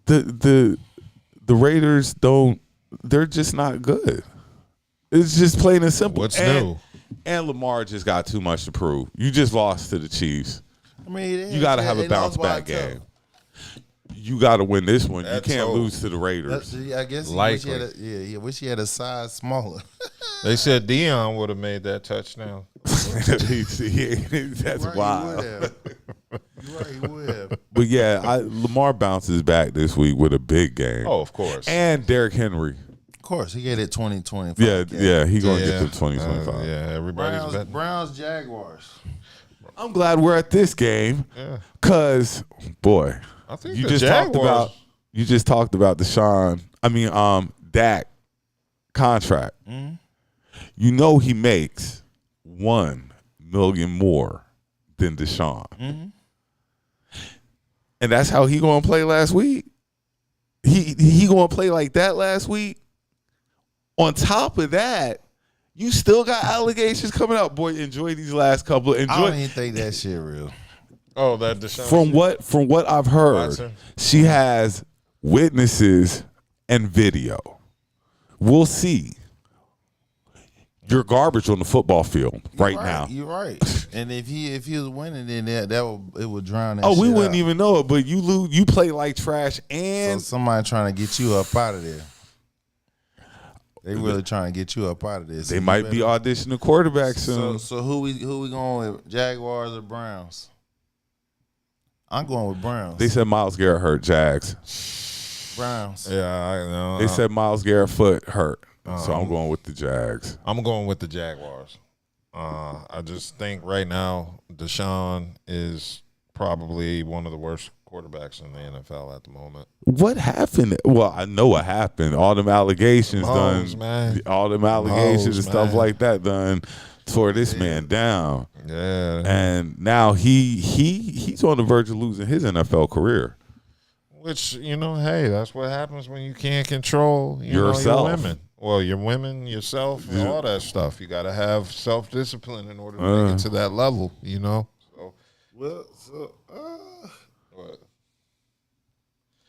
the Raiders don't. They're just not good. It's just plain and simple. What's new? And Lamar just got too much to prove. You just lost to the Chiefs. I mean, you got to have a bounce back game. You got to win this one. You can't lose to the Raiders. I guess he wish he had a size smaller. They said Dion would have made that touchdown. That's wild. You're right, he would. But yeah, Lamar bounces back this week with a big game. Oh, of course. And Derrick Henry. Of course, he get it 2025. Yeah, he gonna get the 2025. Yeah, everybody's betting. Browns, Jaguars. I'm glad we're at this game because, boy, I think you just talked about Dak contract. Mm-hmm. You know he makes $1 million more than Deshaun. Mm-hmm. And that's how he going to play last week. He going to play like that last week. On top of that, you still got allegations coming out. Boy, enjoy these last couple. I don't even think that shit real. Oh, that Deshaun. From what I've heard, Watson. she has witnesses and video. We'll see. You're garbage on the football field right now. You're right. And if he was winning, then it would drown that. Oh, we shit wouldn't out. even know it. But you lose. You play like trash, So and somebody trying to get you up out of there. They really trying to get you up out of this. they might be auditioning quarterbacks soon. So who we going with? Jaguars or Browns? I'm going with Browns. They said Myles Garrett hurt. Jags. Browns. Yeah, I know. They said Myles Garrett foot hurt. So I'm going with the Jags. I'm going with the Jaguars. I just think right now Deshaun is probably one of the worst quarterbacks in the NFL at the moment. What happened? Well, I know what happened. All them allegations Mahomes, done. man. All them allegations Mahomes, and stuff man. like that done tore this man down. Yeah. And now he's on the verge of losing his NFL career. Which, hey, that's what happens when you can't control Yourself. your women. Well, your women, yourself, and all that stuff. You got to have self-discipline in order to make it to that level, So, Well, what?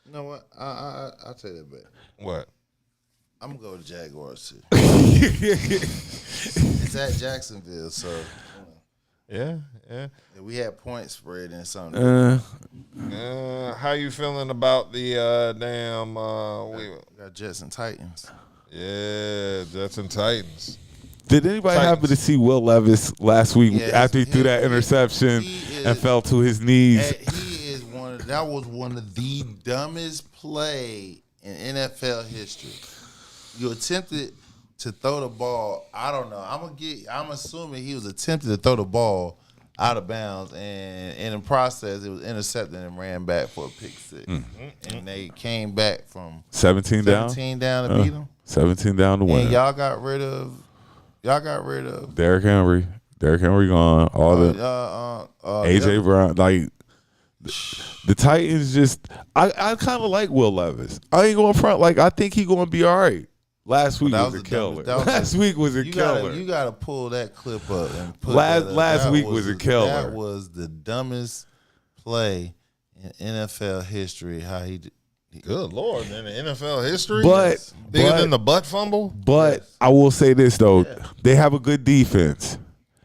you know what? I'll take that back. What? I'm gonna go with the Jaguars too. It's at Jacksonville, so Yeah. we had points spread and something. How you feeling about the We got Jets and Titans. Jets and Titans. Did anybody Titans. happen to see Will Levis last week Yeah, after he threw that interception and fell to his knees? He is that was one of the dumbest play in NFL history. You attempted to throw the ball. I don't know. I'm assuming he was attempting to throw the ball out of bounds, and in the process, it was intercepted and ran back for a pick six. And they came back from 17 down? 17 down to beat them. 17 down to win. And y'all got rid of Derrick Henry. Derrick Henry gone. All the AJ Brown. Like the Titans just I kind of like Will Levis. I ain't going front. Like I think he going to be all right. Last week was a killer. Last week was a killer. You got to pull that clip up and put last week was a killer. That was the dumbest play in NFL history. How he did. Good Lord, in the NFL history? But bigger than the butt fumble? But I will say this though, they have a good defense.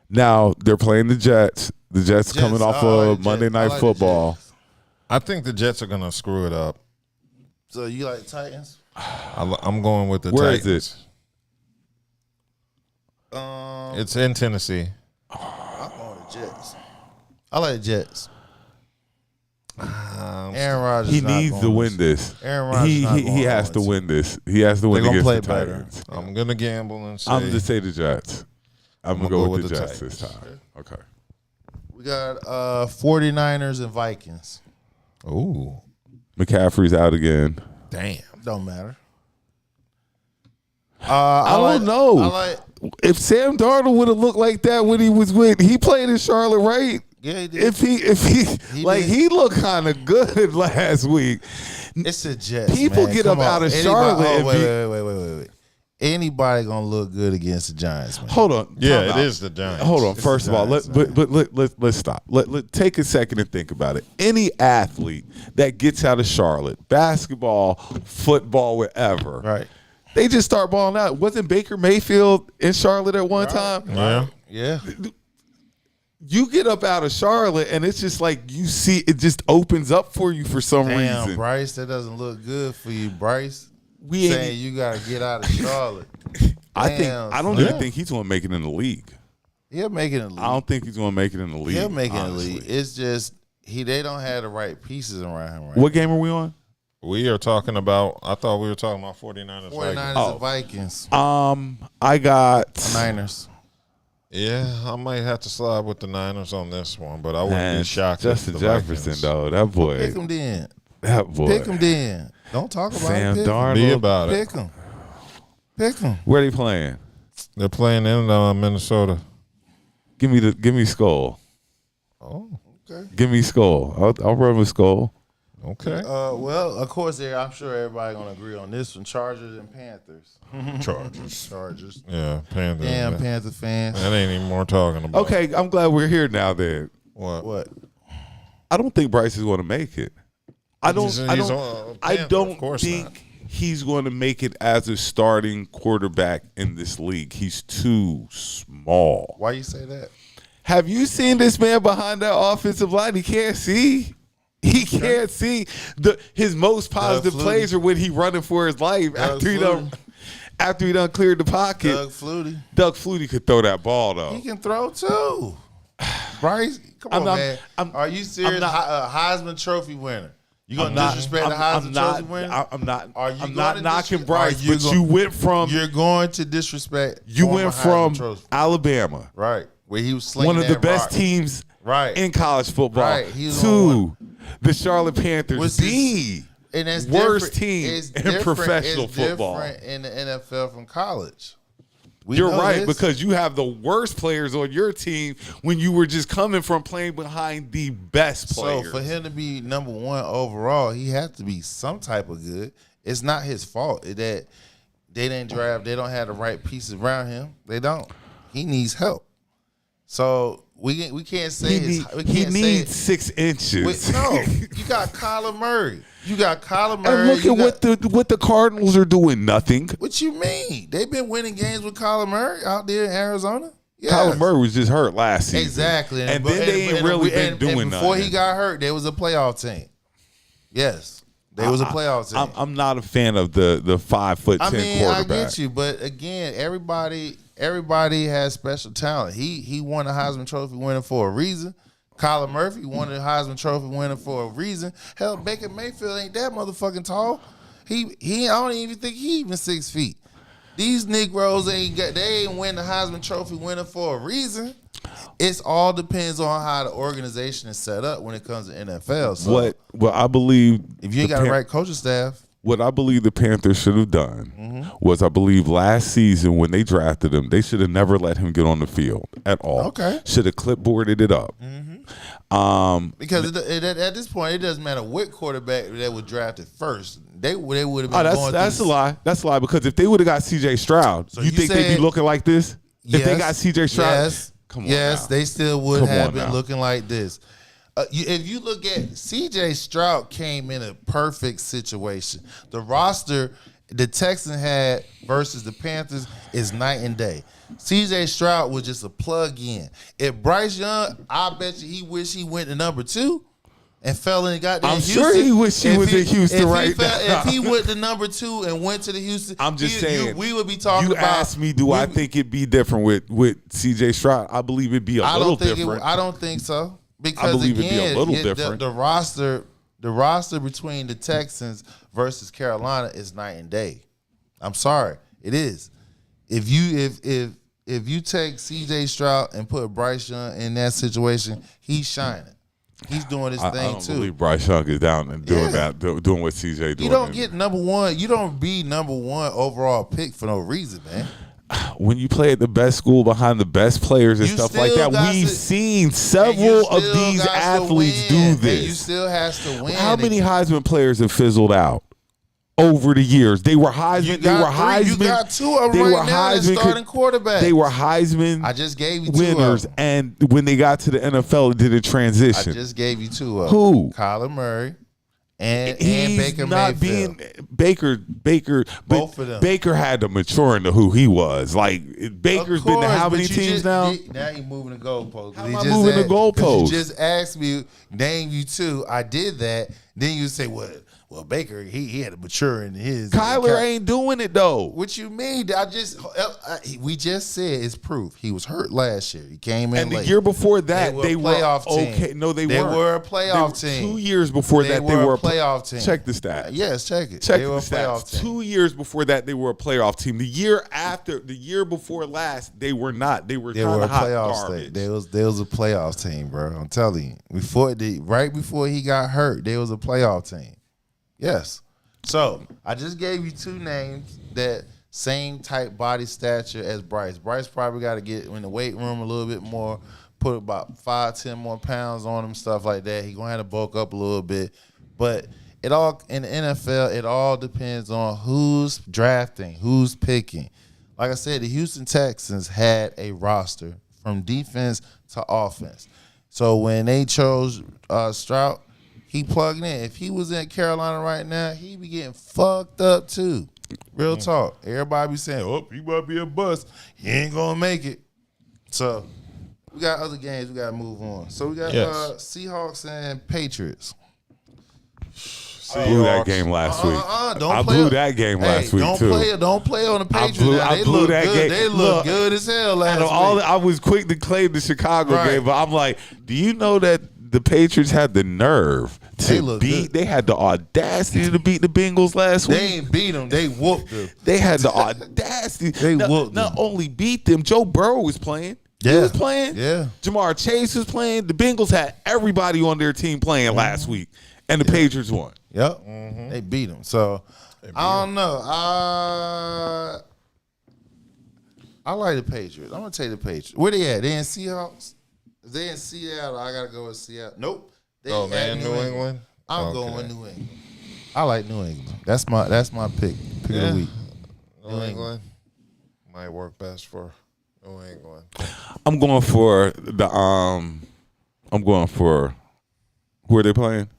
Now they're playing the Jets. The Jets coming off of Monday Night Football. I think the Jets are going to screw it up. So you like Titans? I'm going with the Where Titans. is it? It's in Tennessee. I'm going with the Jets. I like the Jets. Aaron Rodgers. He needs to win this. Aaron Rodgers. He has to win this. He has to win They're gonna against play the better. Titans. I'm going to gamble and say. I'm going to say the Jets. I'm going to go with the Jets Titans. this time. Okay. We got 49ers and Vikings. Ooh. McCaffrey's out again. Damn. Don't matter. I don't know. If Sam Darnold would have looked like that when he was he played in Charlotte, right? Yeah, he did. If he looked kind of good last week. It's a Jets. People man. get Come up out on. of Charlotte. Oh, wait. Anybody gonna look good against the Giants, man? Hold on. Yeah, Time it out. is the Giants. Hold on. It's First the of all, Giants, let's stop. Let take a second and think about it. Any athlete that gets out of Charlotte, basketball, football, whatever, Right. they just start balling out. Wasn't Baker Mayfield in Charlotte at one time? Yeah. Yeah. You get up out of Charlotte, and it's just like you see it just opens up for you for some Damn, reason. Bryce, that doesn't look good for you, Bryce. We ain't- Saying you gotta get out of Charlotte. I don't even think he's going to make it in the league. He'll make it in the league. I don't think he's going to make it in the league. He'll make it in the honestly. league. It's just they don't have the right pieces around him right What game are we on? We are talking about, I thought we were talking about 49ers. 49ers and Vikings. I got Niners. Yeah, I might have to slide with the Niners on this one, but I wouldn't be shocked. Justin if the Jefferson, Vikings- though. That boy. Pick him then. That boy. Pick him then. Don't talk about Sam it. Pick him. Darnold. Be about it. Pick him. Pick him. Where they playing? They're playing in Minnesota. Give me Skull. Oh, okay. Give me Skull. I'll run with Skull. Okay. Well, of course, I'm sure everybody gonna agree on this one. Chargers and Panthers. Chargers. Yeah, Panthers. Damn, Panther fans. That ain't even more talking about. Okay, I'm glad we're here now. Then What? I don't think Bryce is going to make it. I don't think he's going to make it as a starting quarterback in this league. He's too small. Why you say that? Have you seen this man behind that offensive line? He can't see. He can't see. His most positive plays are when he running for his life after he done cleared the pocket. Doug Flutie could throw that ball though. He can throw too. Bryce, come on, man. Are you serious? Heisman Trophy winner. You gonna disrespect the Heisman Trophy winner? I'm not knocking Bryce, but you went from. You're going to disrespect. You went from Alabama, right, where he was slinging one of the best teams, right, in college football, to the Charlotte Panthers, the worst team in professional football. It's different in the NFL from college. You're right, because you have the worst players on your team when you were just coming from playing behind the best players. So for him to be number 1 overall, he has to be some type of good. It's not his fault that they didn't draft. They don't have the right pieces around him. They don't. He needs help. So we can't say he needs 6 inches. No, you got Kyler Murray. And look at what the Cardinals are doing. Nothing. What you mean? They've been winning games with Kyler Murray out there in Arizona. Yes. Kyler Murray was just hurt last season. Exactly. And then they ain't really been doing nothing. Before he got hurt, they was a playoff team. Yes. They was a playoff team. I'm not a fan of the 5'10" quarterback. I get you, but again, everybody has special talent. He won a Heisman Trophy winner for a reason. Kyler Murphy won a Heisman Trophy winner for a reason. Hell, Baker Mayfield ain't that motherfucking tall. I don't even think he even 6 feet. These Negroes ain't win the Heisman Trophy winner for a reason. It all depends on how the organization is set up when it comes to NFL. So what I believe, if you ain't got the right coaching staff. What I believe the Panthers should have done was, I believe last season when they drafted him, they should have never let him get on the field at all. Okay. Should have clipboarded it up. Because at this point, it doesn't matter what quarterback that was drafted first. They would have been going that's a lie. That's a lie, because if they would have got C.J. Stroud, you think they'd be looking like this? Yes, if they got C.J. Stroud? Yes. Come on now. They still would have been looking like this. If you look at C.J. Stroud, came in a perfect situation. The roster the Texans had versus the Panthers is night and day. C.J. Stroud was just a plug-in. If Bryce Young, I bet you he wish he went to number 2 and fell in and got there in Houston. I'm sure he wish he was in Houston right now. If he went to number 2 and went to the Houston, I'm just saying, we would be talking about. You asked me, I think it'd be different with C.J. Stroud? I believe it'd be a little different. I don't think so. Because I believe again, it'd be a little different. The roster between the Texans versus Carolina is night and day. I'm sorry, it is. If you take C.J. Stroud and put Bryce Young in that situation, he's shining. He's doing his thing too. I don't believe Bryce Young is down and doing what C.J. doing. You don't get number 1. You don't be number 1 overall pick for no reason, man. When you play at the best school behind the best players and stuff like that, we've seen several of these athletes do this. And you still has to win. How many Heisman players have fizzled out over the years? They were Heisman. You got 2 of them right now as starting quarterbacks. They were Heisman. I just gave you 2 winners, and when they got to the NFL, it did a transition. I just gave you 2 of them. Who? Kyler Murray. And Baker Mayfield. Baker, both of them. Baker had to mature into who he was. Like, Baker's been to how many teams now? Now you're moving the goalposts. How am I moving the goalposts? You just asked me, name you 2. I did that. Then you say, well, Baker, he had to mature in his. Kyler ain't doing it though. What you mean? We just said it's proof. He was hurt last year. He came in and late. The year before that, they were a playoff team. Okay, no, they weren't. They were a playoff team. 2 years before that, they were a playoff team. Check the stats. Yes, check it. Check the stats. 2 years before that, they were a playoff team. The year before last, they were not. They were kind of hot garbage. They was a playoff team, bro. I'm telling you. Right before he got hurt, they was a playoff team. Yes. So I just gave you 2 names that same type body stature as Bryce. Bryce probably got to get in the weight room a little bit more, put about 5-10 more pounds on him, stuff like that. He gonna have to bulk up a little bit, but it all in the NFL, it all depends on who's drafting, who's picking. Like I said, the Houston Texans had a roster from defense to offense. So when they chose Stroud, he plugged in. If he was in Carolina right now, he'd be getting fucked up too. Real talk. Everybody be saying, "Oh, he might be a bust. He ain't gonna make it." So we got other games we gotta move on. So we got Seahawks and Patriots. I blew that game last week. I blew that game last week too. Don't play on the Patriots. They look good. They look good as hell last week. I was quick to claim the Chicago game, but I'm like, do you know that the Patriots had the nerve to beat? They had the audacity to beat the Bengals last week. They ain't beat them. They whooped them. They had the audacity. They whooped them. Not only beat them, Joe Burrow was playing. Yeah. He was playing. Yeah. Jamar Chase was playing. The Bengals had everybody on their team playing last week, and the Patriots won. Yep. They beat them. So, I don't know. I like the Patriots. I'm going to take the Patriots. Where they at? They in Seahawks? If they in Seattle, I got to go with Seattle. Nope. They New England? I'm going New England. I like New England. That's my pick. Pick of the week. New England might work best for New England. I'm going for who are they playing?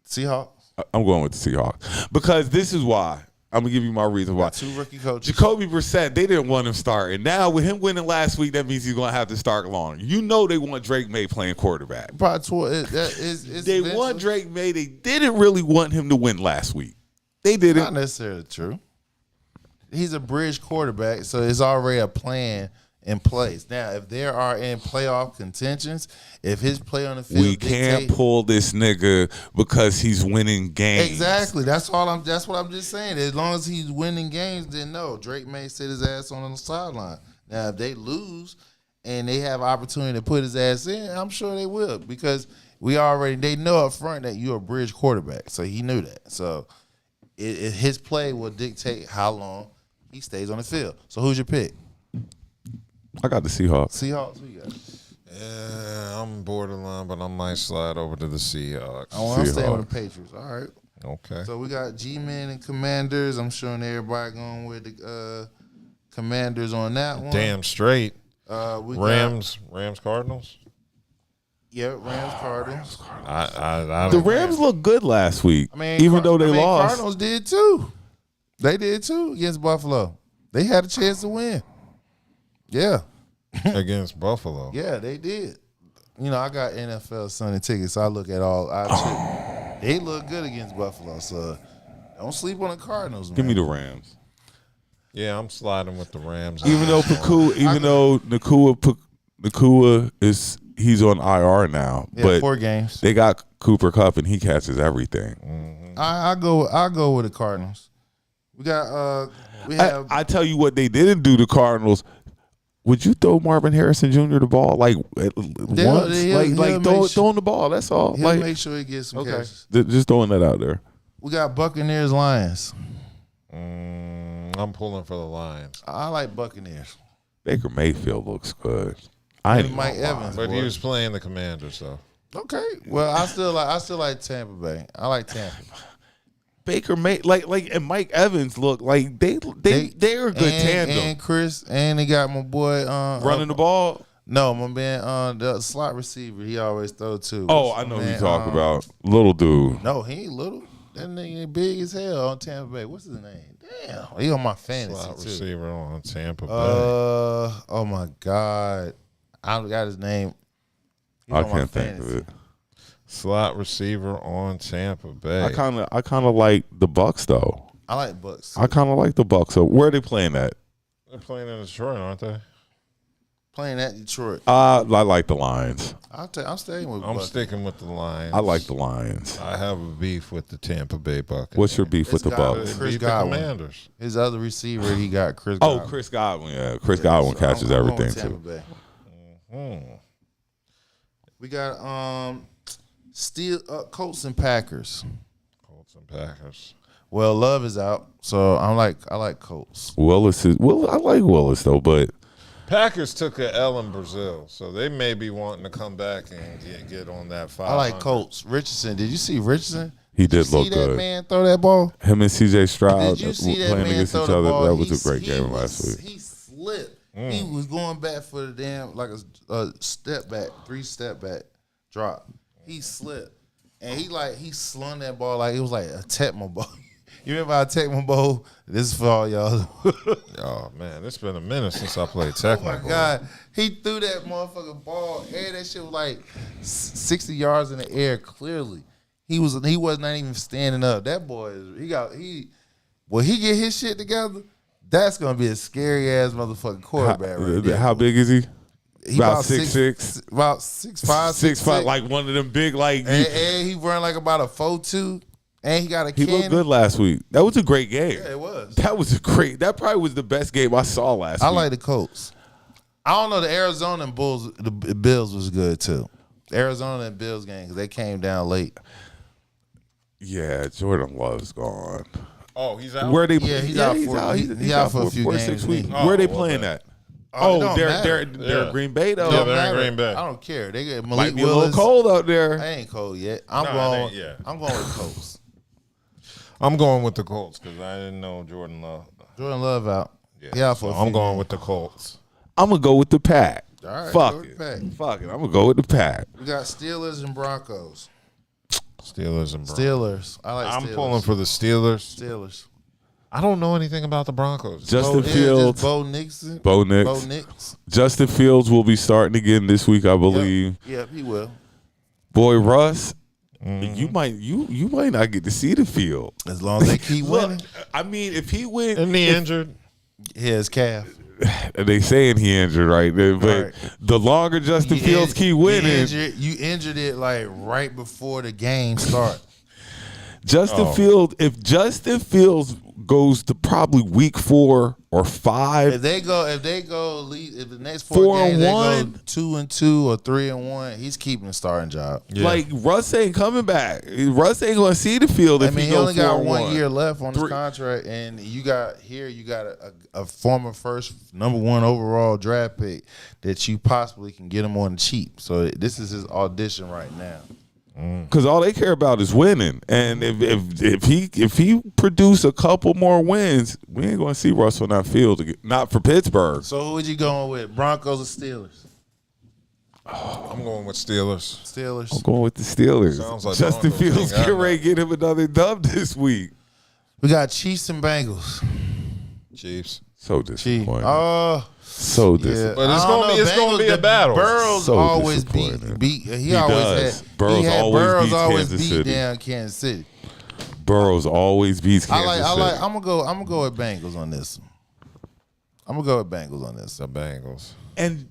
Seahawks. I'm going with the Seahawks because this is why. I'm gonna give you my reason why. 2 rookie coaches. Jacoby Brissett, they didn't want him starting. Now with him winning last week, that means he's gonna have to start long. You know they want Drake May playing quarterback. They want Drake May. They didn't really want him to win last week. They didn't. Not necessarily true. He's a bridge quarterback, so it's already a plan in place. Now, if there are in playoff contentions, if his play on the field, we can't pull this nigga because he's winning games. Exactly. That's what I'm just saying. As long as he's winning games, then no, Drake may sit his ass on the sideline. Now, if they lose and they have opportunity to put his ass in, I'm sure they will because they know up front that you're a bridge quarterback. So he knew that. So his play will dictate how long he stays on the field. So who's your pick? I got the Seahawks. Seahawks, who you got? Yeah, I'm borderline, but I might slide over to the Seahawks. I'm staying with the Patriots. All right. Okay. So we got G-Men and Commanders. I'm showing everybody going with the Commanders on that one. Damn straight. Rams, Cardinals. Yeah, Rams, Cardinals. The Rams looked good last week, even though they lost. Cardinals did too. They did too against Buffalo. They had a chance to win. Yeah. Against Buffalo. Yeah, they did. You know, I got NFL Sunday tickets, so I look at all. They look good against Buffalo, so don't sleep on the Cardinals, man. Give me the Rams. Yeah, I'm sliding with the Rams. Even though Nakua he's on IR now, but 4 games. They got Cooper Kupp and he catches everything. Mm-hmm. I go with the Cardinals. We got I tell you what they didn't do, the Cardinals. Would you throw Marvin Harrison Jr. the ball once? Throwing the ball. That's all. He'll make sure he gets some catches. Just throwing that out there. We got Buccaneers Lions. I'm pulling for the Lions. I like Buccaneers. Baker Mayfield looks good. Mike Evans, but he was playing the Commanders, so okay. Well, I still like Tampa Bay. I like Tampa. Baker and Mike Evans look like they're a good tandem. And Chris, and they got my boy running the ball. No, my man, the slot receiver. He always throw too. Oh, I know who you talk about. Little dude. No, he ain't little. That nigga big as hell on Tampa Bay. What's his name? Damn, he on my fantasy slot too. Receiver on Tampa Bay. Oh my God, I got his name. I can't think of it. Slot receiver on Tampa Bay. I kind of like the Bucks though. I like Bucks. I kind of like the Bucks. So where are they playing at? They're playing in Detroit, aren't they? Playing at Detroit. I like the Lions. I'm staying with. I'm Bucks. sticking with the Lions. I like the Lions. I have a beef with the Tampa Bay Buccaneers. What's your beef with the Bucks? Chris Godwin. Godwin. Commanders. His other receiver, he got Chris Godwin. Oh, Chris Godwin. Yeah, Chris Godwin catches everything too. Bay. We got Colts and Packers. Colts and Packers. Well, Love is out, so I like Colts. Willis is I like Willis though, but Packers took a L in Brazil, so they may be wanting to come back and get on that 500. I like Colts. Richardson, did you see Richardson? He did look see good. That man throw that ball. Him and C.J. Stroud Did you see that playing man against throw each the other. ball? That was a great game last week. He slipped. He was going back for the damn like a step back, 3-step back drop. He slipped, and he slung that ball like it was like a Tecmo ball. You remember our Tecmo Bowl? This is for all y'all. Oh, man, it's been a minute since I played Tecmo. Oh, my God. He threw that motherfucking ball, and that shit was like 60 yards in the air clearly. He was not even standing up. That boy, when he get his shit together, that's going to be a scary-ass motherfucking quarterback right there. How big is he? He about 6'6". About 6'5", 6'5", like one of them big, like. And he run like about a 4'2". And he got a cannon. He looked good last week. That was a great game. Yeah, it was. That probably was the best game I saw last week. I like the Colts. I don't know, the Arizona and the Bills was good too. The Arizona and Bills game because they came down late. Yeah, Jordan Love's gone. Oh, he's out? Where they? Yeah, he's out for a few games. 6 weeks. Oh, Where are they playing at? They're Yeah. Green Bay though. Yeah, they're in Green Bay. I don't care. They get Malik Might be Willis. a little cold out there. I ain't cold yet. I'm going with Colts. I'm going with the Colts because I didn't know Jordan Love. Jordan Love out. Yeah, for I'm going with the Colts. I'm gonna go with the Pack. All right, Fuck it. I'm gonna go with the Pack. We got Steelers and Broncos. Steelers and Broncos. Steelers. I like Steelers. I'm pulling for the Steelers. Steelers. I don't know anything about the Broncos. Justin Fields. Bo Nix. Bo Nix. Justin Fields will be starting again this week, I believe. Yep, he will. Boy, Russ. You might not get to see the field as long as they keep winning. I mean, if he wins, isn't he injured? His calf. They saying he injured right there, but the longer Justin Fields keep winning, you injured it like right before the game start. Justin Fields, if Justin Fields goes to probably week 4 or 5, if the next 4 games they go 2-2 or 3-1, he's keeping the starting job. Yeah. Like Russ ain't coming back. Russ ain't gonna see the field. If he only got 1 year left on his contract, and you got a former number 1 overall draft pick that you possibly can get him on the cheap. So this is his audition right now. Because all they care about is winning, and if he produce a couple more wins, we ain't gonna see Russ on that field again. Not for Pittsburgh. So who would you going with, Broncos or Steelers? I'm going with Steelers. I'm going with the Steelers. Sounds like Justin Fields get ready to get him another dub this week. We got Chiefs and Bengals. Chiefs. So disappointing. So disappointing. But it's gonna be a battle. Burrows so always beat. Burrows always beat down Kansas City. Burrows always beats Kansas City. I'm gonna go with Bengals on this. The Bengals. And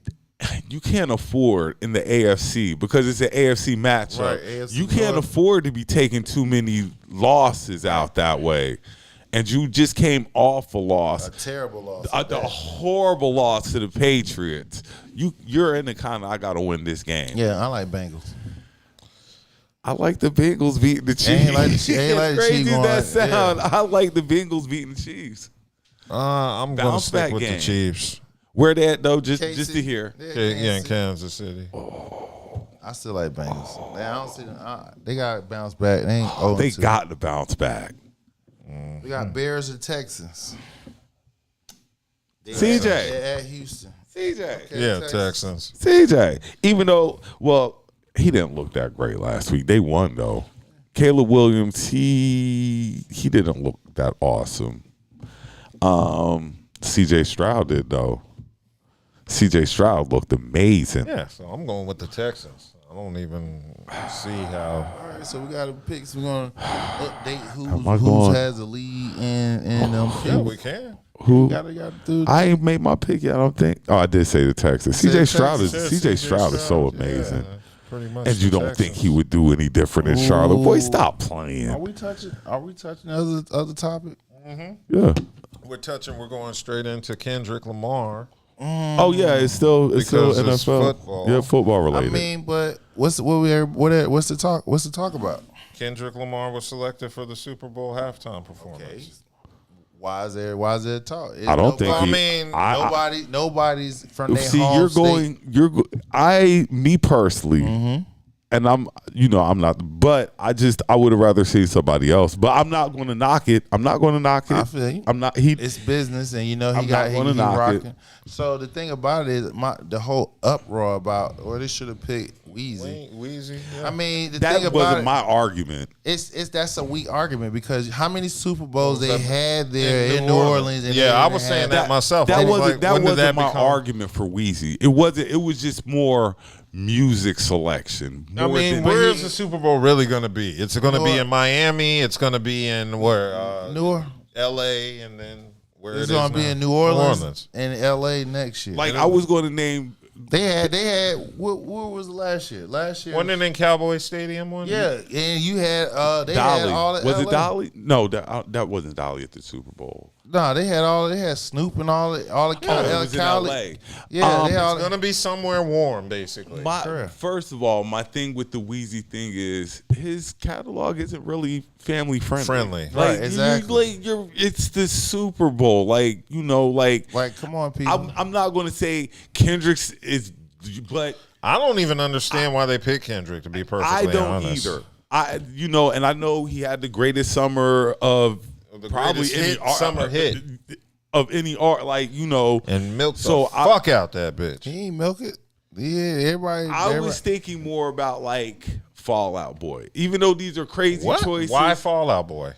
you can't afford in the AFC because it's an AFC matchup. Right, AFC you can't afford to be taking too many losses out that way. And you just came off a loss. A terrible loss. A horrible loss to the Patriots. You're in the kind of, I got to win this game. Yeah, I like Bengals. I like the Bengals beating the Chiefs. Ain't like the crazy Chiefs that sound. Yeah. I like the Bengals beating the Chiefs. I'm going to stick with the Chiefs. Where they at, though? Just to hear. Yeah, in Kansas City. I still like Bengals. I don't see them. They got to bounce back. They got to bounce back. We got Bears and Texans. CJ. At Houston. CJ. Okay, Texans. CJ. Even though, he didn't look that great last week. They won, though. Caleb Williams, he didn't look that awesome. CJ Stroud did, though. CJ Stroud looked amazing. Yeah, so I'm going with the Texans. I don't even see how. All right, so we got to pick. So we're going to update who has a lead in them. Yeah, we can. Who? Gotta do I ain't made my pick yet, I don't think. Oh, I did say the Texans. CJ Stroud is so amazing. Yeah, pretty much. And you don't think he would do any different in Charlotte? Boy, stop playing. Are we touching the other topic? Mm-hmm. Yeah. We're going straight into Kendrick Lamar. Oh yeah, it's still NFL. It's football. Yeah, football related. I mean, but what's the talk? What's the talk about? Kendrick Lamar was selected for the Super Bowl halftime performance. Okay. Why is there talk? I don't think. Nobody's from their see, home state. Me personally, and I'm not, but I would have rather seen somebody else. But I'm not going to knock it. I'm not going to knock it. I feel you. I'm not. It's business, and he rocking. It. So the thing about it is the whole uproar about, or they should have picked Weezy. Yeah. I mean, that wasn't my argument. That's a weak argument because how many Super Bowls they had there in New Orleans? And I was saying that myself. That wasn't my argument for Weezy. It wasn't. It was just more music selection. I mean, where is the Super Bowl really going to be? It's going to be in Miami. It's going to be in where? New Orleans, L.A. and then where it's going to be in New Orleans and L.A. next year. Like I was going to name. They had what was last year? Last year wasn't it in Cowboy Stadium one? Yeah, and you had they Dolly. had all the was LA. it Dolly? No, that wasn't Dolly at the Super Bowl. No, they had Snoop and all the it was in LA. Yeah, it's gonna be somewhere warm, basically. First of all, my thing with the Weezy thing is his catalog isn't really family friendly. Right, exactly. It's the Super Bowl, like come on, people. I'm not going to say Kendrick's is, but I don't even understand why they picked Kendrick. To be perfectly honest, I don't either. And I know he had the greatest summer of probably any summer hit of any art, and milk the fuck out that bitch. He ain't milk it. Yeah, everybody. I was thinking more about Fall Out Boy, even though these are crazy choices. Why Fall Out Boy?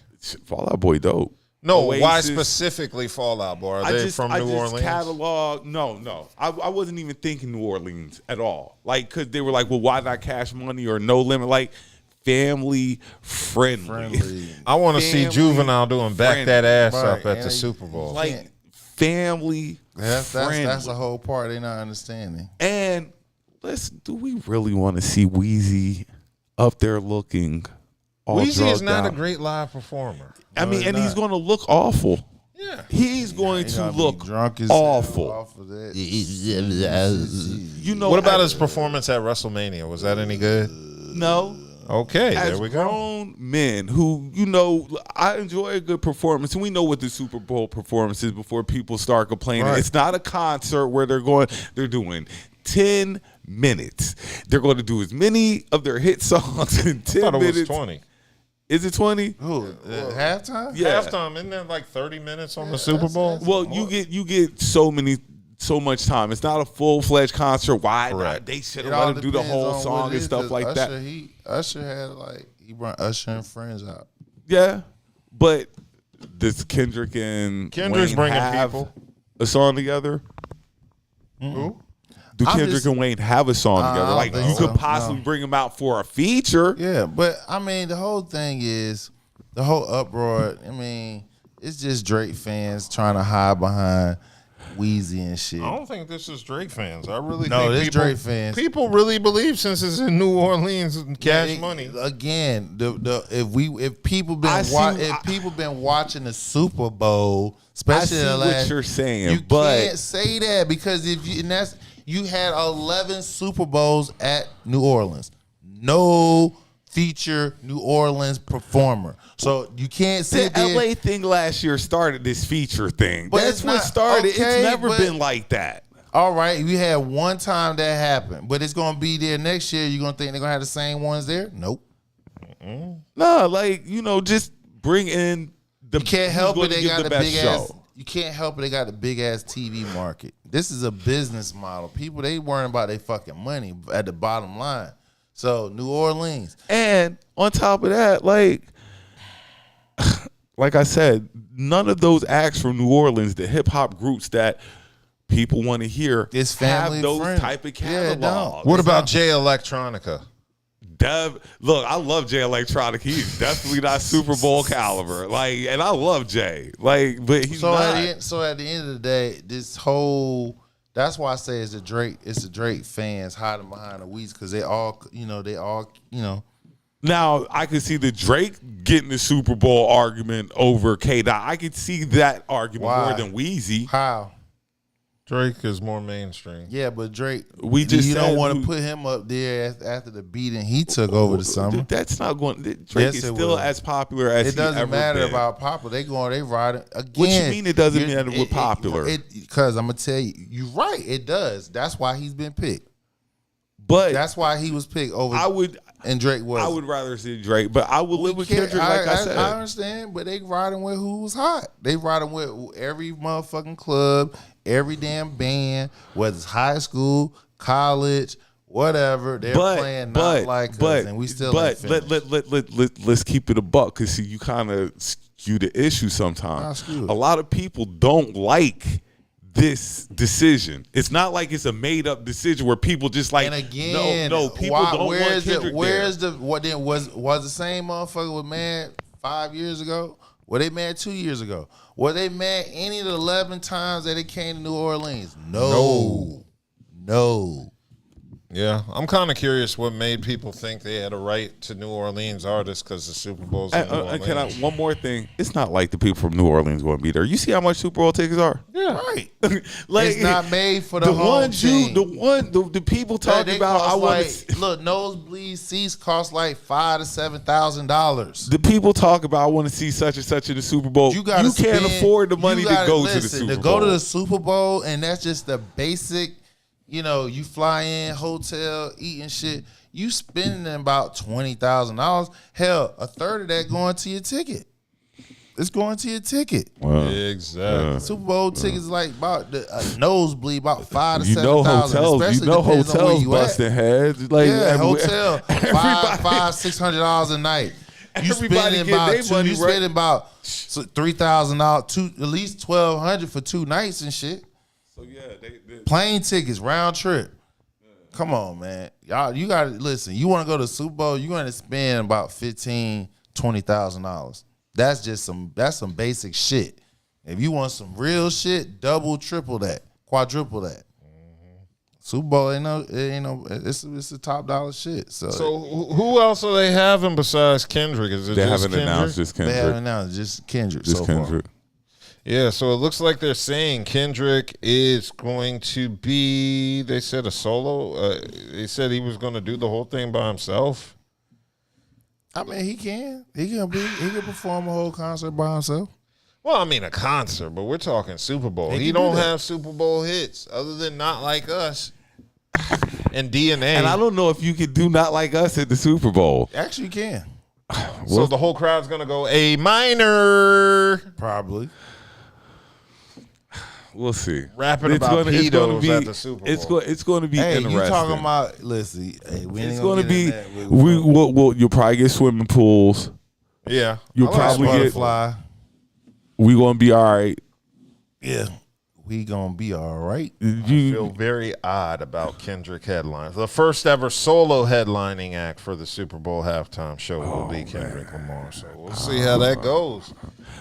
Fall Out Boy, dope. No, Oasis. Why specifically Fall Out Boy? Are they from New Orleans? Catalog. No. I wasn't even thinking New Orleans at all. Because they were like, well, why not Cash Money or No Limit? Family friendly. I want to see Juvenile doing back that ass up at the Super Bowl. Family friendly. That's the whole part they're not understanding. And do we really want to see Weezy up there looking all Weezy is not out? a great live performer. And he's going to look awful. Yeah, he's going to look drunk as awful. Off of that. What about his performance at WrestleMania? Was that any good? No. Okay, there we go. Grown men who, I enjoy a good performance, and we know what the Super Bowl performance is before people start complaining. Right. It's not a concert where they're doing 10 minutes. They're going to do as many of their hit songs in 10 minutes. It was 20. Is it 20? Halftime? Yeah. Halftime, isn't that 30 minutes on the Super Bowl? Well, you get so much time. It's not a full-fledged concert. Why not? They should have let him do the whole song and stuff like that. Usher had he brought Usher and friends out. Yeah, but does Kendrick's Wayne bringing have people a song together? Who? Do Kendrick and Wayne have a song together? You could possibly bring them out for a feature. Yeah, but I mean, the whole thing is the whole uproar. I mean, it's just Drake fans trying to hide behind Weezy and shit. I don't think this is Drake fans. I really think this Drake fans. People really believe since it's in New Orleans and Cash Money. Again, if people been watching the Super Bowl, especially I see what you're saying, you can't say that because you had 11 Super Bowls at New Orleans. No feature New Orleans performer. So you can't say the LA thing last year started this feature thing. But that's what started. Okay, it's never been like that. All right, we had one time that happened, but it's gonna be there next year. You gonna think they're gonna have the same ones there? Nope. No, just bring in the. You can't help it. They got the big show. ass. You can't help it. They got the big ass TV market. This is a business model. People they worrying about their fucking money at the bottom line. So New Orleans, and on top of that, like I said, none of those acts from New Orleans, the hip hop groups that people want to hear, have those type of catalogs. What about Jay Electronica? Look, I love Jay Electronica. He's definitely not Super Bowl caliber. And I love Jay. But he's not. So at the end of the day, this whole. That's why I say it's the Drake fans hiding behind the Weezy because they all. Now I could see the Drake getting the Super Bowl argument over K-Dot. I could see that argument more than Weezy. How? Drake is more mainstream. Yeah, but Drake, you don't want to put him up there after the beating he took over the summer. That's not going. Drake is still as popular as it doesn't matter been. About popular. They riding again. What you mean it doesn't matter with popular? Because I'm gonna tell you, you're right. It does. That's why he's been picked. But that's why he was picked over. And Drake was. I would rather see Drake, but I would live with Kendrick. Like I said, I understand, but they riding with who was hot. They riding with every motherfucking club, every damn band, whether it's high school, college, whatever. They're playing not like us, and we still ain't finished. Let's keep it a buck, because see, you kind of skew the issue sometimes. A lot of people don't like this decision. It's not like it's a made up decision where people just like, and again, no, people don't want Kendrick there. What then was the same motherfucker was mad 5 years ago? Were they mad 2 years ago? Were they mad any of the 11 times that they came to New Orleans? No. Yeah, I'm kind of curious what made people think they had a right to New Orleans artists because the Super Bowl's in New Orleans. One more thing. It's not like the people from New Orleans going to be there. You see how much Super Bowl tickets are? Yeah. Right. Like, it's not made for the home team. The people talk about, look, nosebleed seats cost like $5,000 to $7,000. The people talk about, I want to see such and such in the Super Bowl. You can't afford the money to go to the Super Bowl. To go to the Super Bowl, and that's just the basic. You know, you fly in, hotel, eating shit. You spending about $20,000. Hell, a third of that going to your ticket. It's going to your ticket. Wow. Exactly. Super Bowl tickets like about a nosebleed, about $5,000 to $7,000. Hotels busting heads. Like, hotel $500-$600 a night. You spending about $3,000, at least $1,200 for 2 nights and shit. So yeah, plane tickets, round trip. Yeah. Come on, man. Y'all, you gotta listen. You want to go to the Super Bowl, you're gonna spend about $15,000-$20,000. That's some basic shit. If you want some real shit, double, triple that, quadruple that. Super Bowl it's a top dollar shit. So who else are they having besides Kendrick? Is it they just haven't announced just Kendrick? They haven't announced just Kendrick. Just so Kendrick. Far. Yeah, so it looks like they're saying Kendrick is going to be, they said, a solo. They said he was going to do the whole thing by himself. I mean, he can. He can perform a whole concert by himself. Well, I mean, a concert, but we're talking Super Bowl. He don't have Super Bowl hits other than Not Like Us and DNA. And I don't know if you could do Not Like Us at the Super Bowl. Actually, you can. So the whole crowd's going to go A minor. Probably. We'll see. Rapping about pedos at the Super Bowl. It's going to be interesting. You talking about? Listen, it's going to be. You'll probably get swimming pools. Yeah, you'll probably get fly. We gonna be all right. Yeah, we gonna be all right. I feel very odd about Kendrick headlines. The first ever solo headlining act for the Super Bowl halftime show will be Kendrick Lamar. So we'll see how that goes.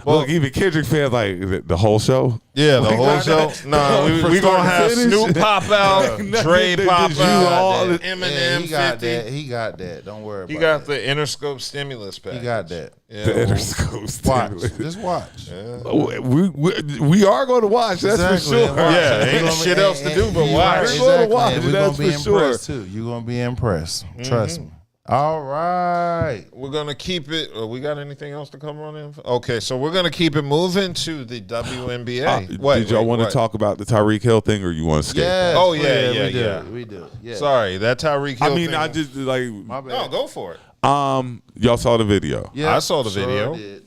Well, look, even Kendrick fans like the whole show. Yeah, the whole show. Nah, we gonna have Snoop pop out, Dre pop out, Eminem. He got that. He got that. Don't worry. He got the Interscope stimulus package. He got that. Yeah, the Interscope stimulus. Just watch. Yeah. We are going to watch. That's for sure. Yeah, ain't shit else to do but watch. We're going to watch. We're That's gonna be for sure. impressed too. You're gonna be impressed. Trust me. All right. We're going to keep it. We got anything else to cover on it? Okay, so we're going to keep it moving to the WNBA. Did y'all want to talk about the Tyreek Hill thing, or you want to skip? Yes, oh, yeah. We do. Yeah. Sorry, that Tyreek Hill thing. I just like. My bad. No, go for it. Y'all saw the video. Yeah, I saw the video. Did.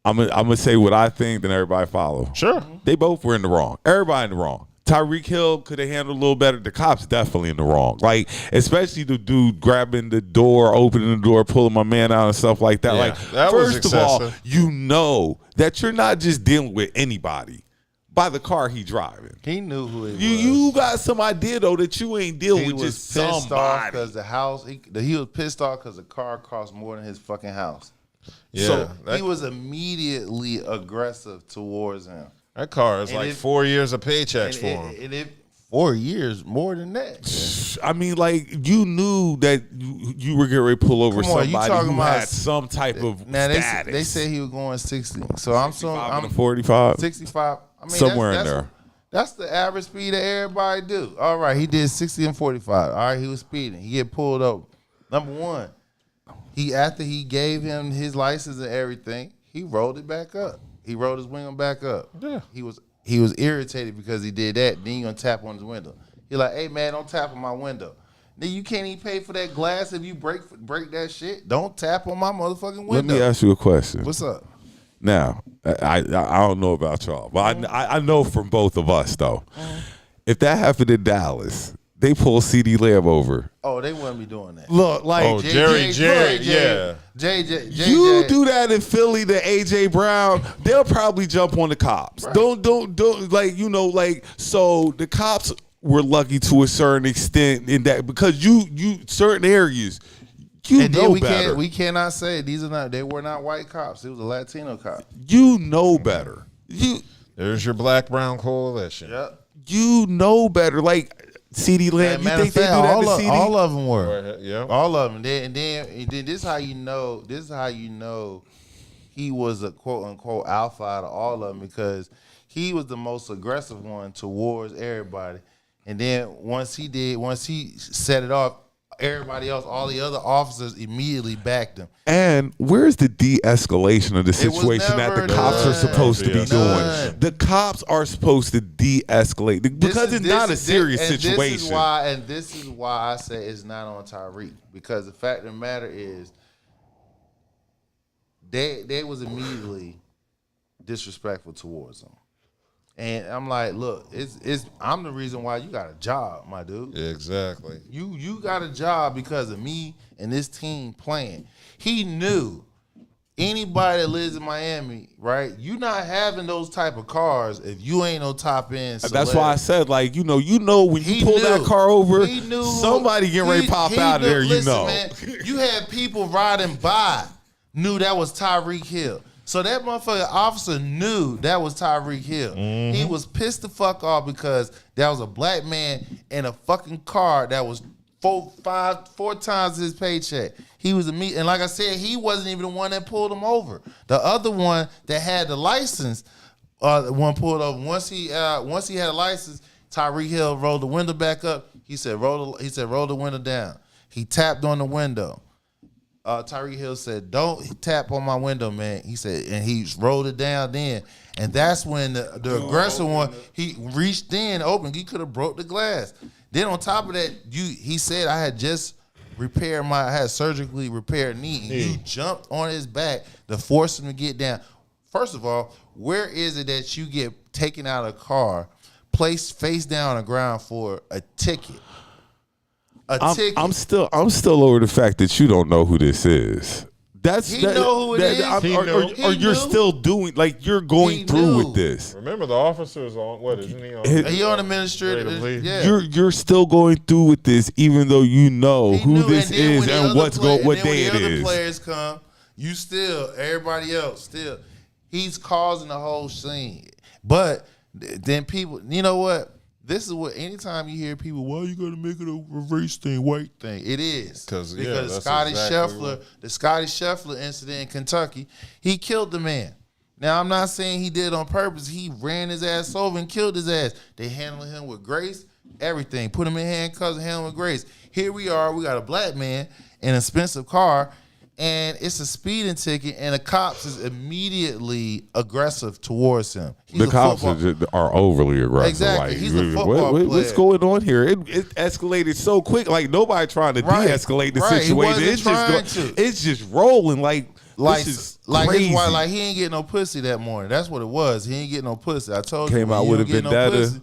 I'm gonna say what I think, then everybody follow. Sure. They both were in the wrong. Everybody in the wrong. Tyreek Hill could have handled a little better. The cops definitely in the wrong. Like, especially the dude grabbing the door, opening the door, pulling my man out and stuff like that. Yeah, like, that first was of all, excessive. you know that you're not just dealing with anybody by the car he driving. He knew who he was. You got some idea though that you ain't dealing with just somebody. Because the house, he was pissed off because the car cost more than his fucking house. Yeah, so he was immediately aggressive towards him. That car is like 4 years of paychecks for him. 4 years, more than that. I mean, like, you knew that you were getting ready to pull over somebody who had some type of status. They said he was going 60. So I'm 45. 65. I mean, somewhere in there. That's the average speed that everybody do. All right, he did 60 and 45. All right, he was speeding. He get pulled over. Number one, after he gave him his license and everything, he rolled it back up. He rolled his window back up. Yeah. He was irritated because he did that. Then you gonna tap on his window. He like, hey man, don't tap on my window. Then you can't even pay for that glass if you break that shit. Don't tap on my motherfucking window. Let me ask you a question. What's up? Now, I don't know about y'all, but I know from both of us though. If that happened in Dallas, they pull CD Lamb over. Oh, they wouldn't be doing that. Look, like Jerry, yeah. JJ. You do that in Philly to AJ Brown, they'll probably jump on the cops. Right. Don't like so the cops were lucky to a certain extent in that because you certain areas. And then we cannot say they were not white cops. It was a Latino cop. You know better. There's your black-brown coalition. Yep. You know better. Like CD Lamb, you think they do that to CD? All of them were. Yeah. All of them. And then this is how you know. This is how you know he was a quote unquote alpha out of all of them because he was the most aggressive one towards everybody. And then once he set it off, everybody else, all the other officers immediately backed him. And where's the de-escalation of the situation that the cops are supposed to be doing? The cops are supposed to de-escalate because it's not a serious situation. This is why I say it's not on Tyreek because the fact of the matter is they was immediately disrespectful towards him. And I'm like, look, I'm the reason why you got a job, my dude. Exactly. You got a job because of me and this team playing. He knew anybody that lives in Miami, right? You not having those type of cars if you ain't no top end. That's why I said, like, you know, when you pull that car over, somebody getting ready to pop out of there. Listen, man, you had people riding by knew that was Tyreek Hill. So that motherfucking officer knew that was Tyreek Hill. Mm-hmm. He was pissed the fuck off because there was a black man in a fucking car that was four times his paycheck. He was and like I said, he wasn't even the one that pulled him over. The other one that had the license, one pulled over. Once he had a license, Tyreek Hill rolled the window back up. He said roll the window down. He tapped on the window. Tyreek Hill said, "Don't tap on my window, man." He said, and he rolled it down then. And that's when the aggressive one, he reached in, opened. He could have broke the glass. Then on top of that, he said, I had surgically repaired knee. And you jumped on his back to force him to get down. First of all, where is it that you get taken out of a car, placed face down on the ground for a ticket? I'm still over the fact that you don't know who this is. Know who it is. Or you're still doing you're going through with this. Remember the officer's on what isn't he on? He on administrative. Yeah. You're still going through with this, even though you know who this is and what day it is. When the other players come, everybody else still. He's causing the whole scene. But then people, you know what? This is what anytime you hear people, why you gonna make it a race thing, white thing? It is because Scotty Scheffler, the Scotty Scheffler incident in Kentucky, he killed the man. Now I'm not saying he did it on purpose. He ran his ass over and killed his ass. They handled him with grace, everything. Put him in handcuffs and handled him with grace. Here we are. We got a black man in an expensive car. And it's a speeding ticket, and the cops is immediately aggressive towards him. The cops are overly aggressive. Exactly. He's a football player. What's going on here? It escalated so quick. Like nobody trying to de-escalate the situation. It's just rolling. This is crazy. He ain't getting no pussy that morning. That's what it was. He ain't getting no pussy. I told you. Came out with a vendetta. No,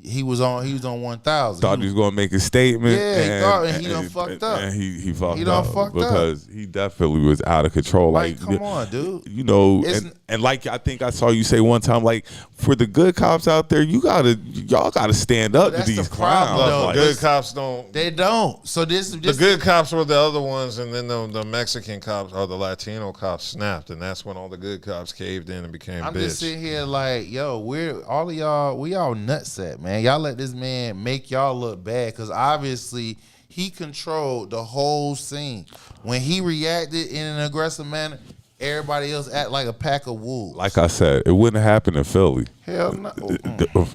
he was on 1,000. Thought he was gonna make a statement. Yeah, he done fucked up. And he fucked up because he definitely was out of control. Come on, dude. You know, and I think I saw you say one time, for the good cops out there, y'all gotta stand up to these clowns. No, good cops don't. They don't. So this is just the good cops were the other ones, and then the Mexican cops or the Latino cops snapped, and that's when all the good cops caved in and became. I'm just sitting here we all nutsack, man. Y'all let this man make y'all look bad because obviously he controlled the whole scene. When he reacted in an aggressive manner, everybody else act like a pack of wolves. Like I said, it wouldn't happen in Philly. Hell no.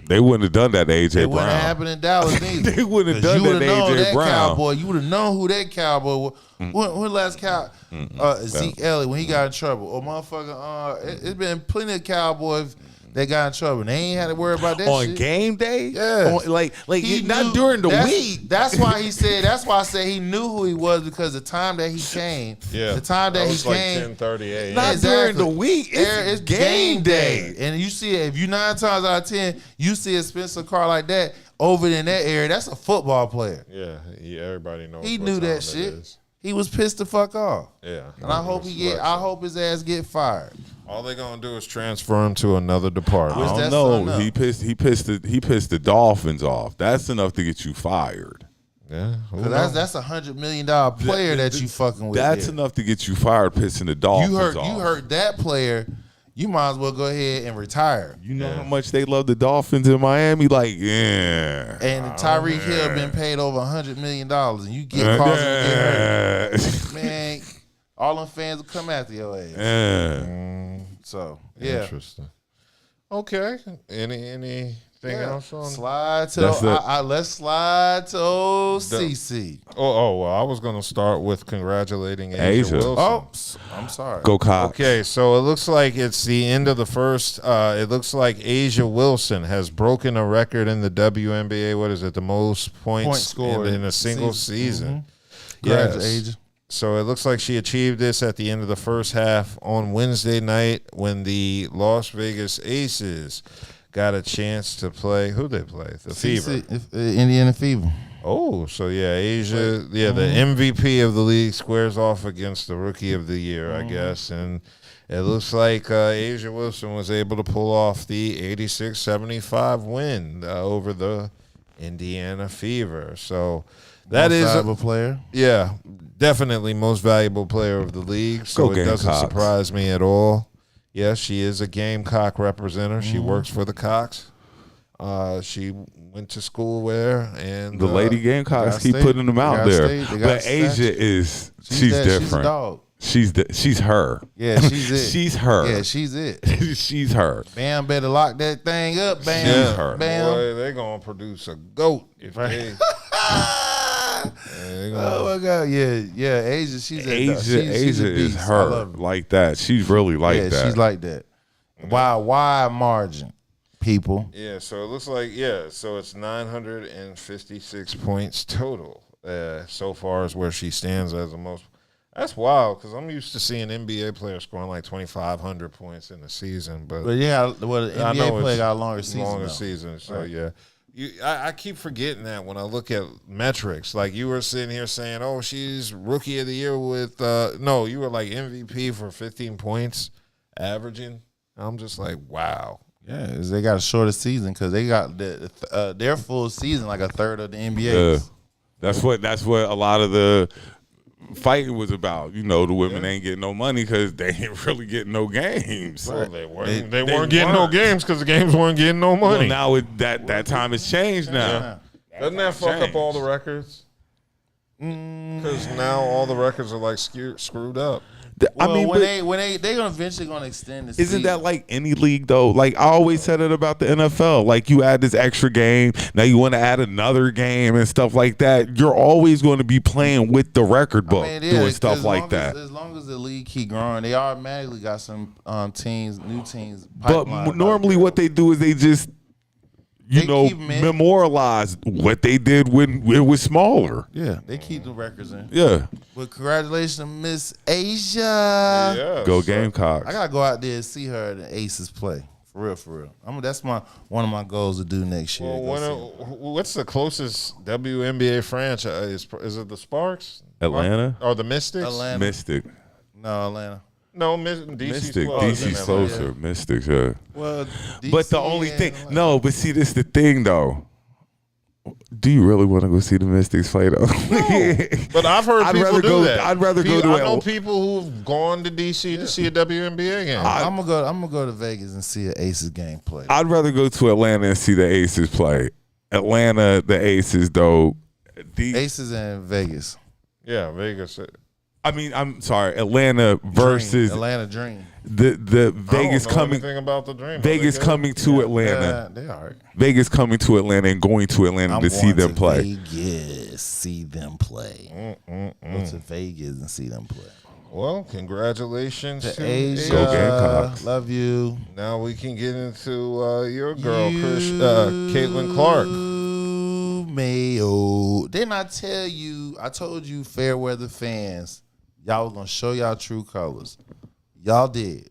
They wouldn't have done that to AJ Brown. It wouldn't happen in Dallas neither. They wouldn't have done that to AJ Brown. Cowboy. You would have known who that cowboy was. When last Zeke Elliott, when he got in trouble. Or motherfucker, it's been plenty of Cowboys that got in trouble. They ain't had to worry about that on shit. Game day. Yeah, like not during the week. That's why he said. That's why I said he knew who he was because the time that he came. Yeah, the time that he came. 10:30 a.m. Not during the week. It's game day. And you see it. If you 9 times out of 10, you see a Spencer car like that over in that area. That's a football player. Yeah, everybody knows. He knew that shit. He was pissed the fuck off. Yeah, and I hope I hope his ass get fired. All they're gonna do is transfer him to another department. I don't know. He pissed the Dolphins off. That's enough to get you fired. Yeah, that's $100 million player that you fucking with. That's enough to get you fired. Pissing the Dolphins off. You hurt that player. You might as well go ahead and retire. You know how much they love the Dolphins in Miami? Like, yeah. And Tyreek Hill been paid over $100 million, and you get caused to get hurt. Man, all them fans will come after your ass. Yeah. So, yeah. Interesting. Okay. Anything else on? Let's slide to old CC. Well, I was going to start with congratulating Asia Wilson. Oh, I'm sorry. Go Cox. Okay, so it looks like it's the end of the first. It looks like Asia Wilson has broken a record in the WNBA. What is it? The most points scored in a single season. Mm-hmm. Yes. Asia. So it looks like she achieved this at the end of the first half on Wednesday night when the Las Vegas Aces got a chance to play. Who they play? The Fever. Indiana Fever. Oh, so yeah, Asia, the MVP of the league squares off against the Rookie of the Year, I guess. And it looks like Asia Wilson was able to pull off the 86-75 win over the Indiana Fever. So that is most valuable player. Yeah, definitely most valuable player of the league. So it doesn't surprise me at all. Yes, she is a Gamecock representative. She works for the Cocks. She went to school there, and the Lady Gamecocks keep putting them out there. But Asia she's different. She's a dog. She's her. Yeah, she's it. She's her. Yeah, she's it. She's her. Bam, better lock that thing up. Bam. She's her. Bam. Boy, they're gonna produce a goat if they. Oh my God! Yeah. Asia, she's Asia is her like that. She's really like that. Yeah, she's like that. Wide margin, people. Yeah, so it looks like so it's 956 points total so far is where she stands as the most. That's wild because I'm used to seeing NBA players scoring like 2,500 points in a season, but the NBA player got a longer season. So right. I keep forgetting that when I look at metrics. Like you were sitting here saying, "Oh, she's Rookie of the Year with." No, you were like MVP for 15 points averaging. I'm just like, wow. Yeah, they got a shorter season because they got their full season like a third of the NBA. That's what a lot of the fighting was about. You know, the women ain't getting no money because they ain't really getting no games. Well, they weren't getting no games because the games weren't getting no money. Well, now that time has changed now. Doesn't that fuck up all the records? Because now all the records are like screwed up. I mean, they're eventually gonna extend the season. Isn't that like any league though? Like I always said it about the NFL. Like you add this extra game, now you want to add another game and stuff like that. You're always going to be playing with the record book, doing stuff like that. As long as the league keep growing, they automatically got some new teams. But normally, what they do is they just memorialize what they did when it was smaller. Yeah, they keep the records in. Yeah. Well, congratulations, Miss Asia. Yeah, go Gamecocks. I gotta go out there and see her and the Aces play. For real. That's one of my goals to do next year. Well, what's the closest WNBA franchise? Is it the Sparks? Atlanta? Or the Mystics? Atlanta. Mystic. No, Atlanta. No, DC's Mystic. DC's closer. Yeah. Mystics, yeah. Well, DC, but the only thing, see, this is the thing, though. Do you really want to go see the Mystics play, though? No, but I've heard people do that. I'd rather go to I know people who've gone to DC to see a WNBA game. I'm gonna go to Vegas and see an Aces game play. I'd rather go to Atlanta and see the Aces play. Atlanta, the Aces, though. Aces in Vegas. Yeah, Vegas. I mean, I'm sorry, Atlanta versus Atlanta Dream. The Vegas I don't know coming. anything about the Dream. Vegas coming to Atlanta. They are. Vegas coming to Atlanta and going to Atlanta to see them play. Vegas, see them play. Go to Vegas and see them play. Well, congratulations to Asia. Go Gamecocks. Love you. Now we can get into your girl, Caitlin Clark. Mayo. Didn't I tell you? I told you, fair weather fans, y'all was gonna show y'all true colors. Y'all did.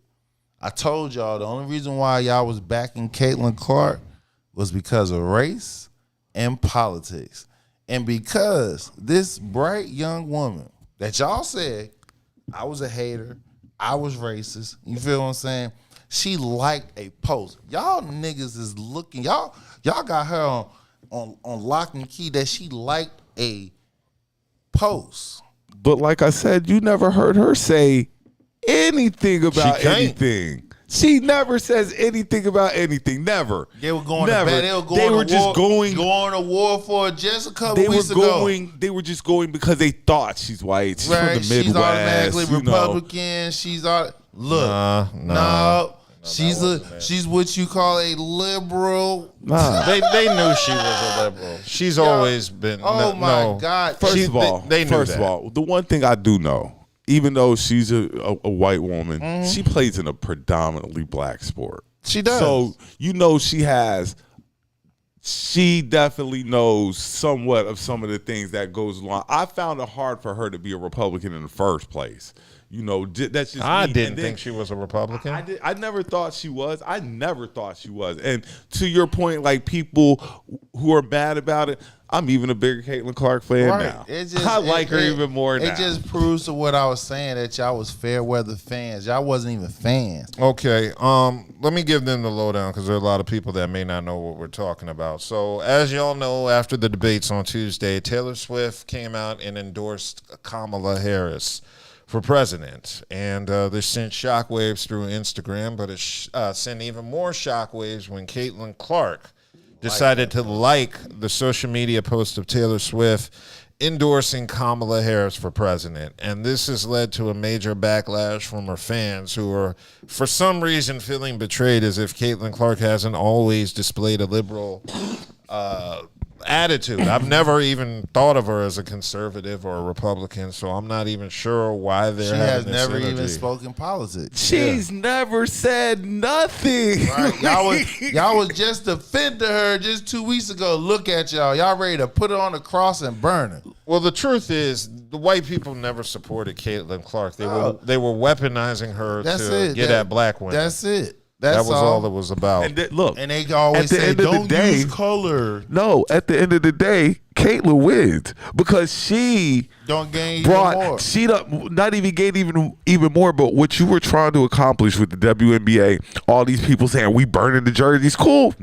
I told y'all the only reason why y'all was backing Caitlin Clark was because of race and politics, and because this bright young woman that y'all said I was a hater, I was racist. You feel what I'm saying? She liked a post. Y'all niggas is looking. Y'all got her on lock and key that she liked a post. But like I said, you never heard her say anything about anything. She never says anything about anything. Never. They were going never. to bed. They were just going to war for just a couple weeks ago. They were just going because they thought she's white. She's from the Midwest. She's automatically Republican. Know. She's no. She's what you call a liberal. Nah. They knew she was a liberal. She's always been. Oh my God! First of all, the one thing I do know, even though she's a white woman, she plays in a predominantly black sport. She does. So you know she definitely knows somewhat of some of the things that goes along. I found it hard for her to be a Republican in the first place. You know, that's just I me. didn't think she was a Republican. I never thought she was. And to your point, like people who are mad about it, I'm even a bigger Caitlin Clark fan now. I like her even more now. It just proves to what I was saying that y'all was fair weather fans. Y'all wasn't even fans. Okay, let me give them the lowdown because there are a lot of people that may not know what we're talking about. So as y'all know, after the debates on Tuesday, Taylor Swift came out and endorsed Kamala Harris for president, and this sent shockwaves through Instagram, but it sent even more shockwaves when Caitlin Clark decided to like the social media post of Taylor Swift endorsing Kamala Harris for president. And this has led to a major backlash from her fans who are, for some reason, feeling betrayed as if Caitlin Clark hasn't always displayed a liberal attitude. I've never even thought of her as a conservative or a Republican, so I'm not even sure why they're having this never energy. Even spoken politics. She's never said nothing. Right. Y'all was just defending her just 2 weeks ago. Look at y'all. Y'all ready to put her on the cross and burn her. Well, the truth is, the white people never supported Caitlin Clark. They were weaponizing her to get at black women. That's it. That was all it was about. And they always say, don't use color. No, at the end of the day, Caitlin wins because she don't gain more. She not even gained even more. But what you were trying to accomplish with the WNBA, all these people saying we burning the jerseys, cool,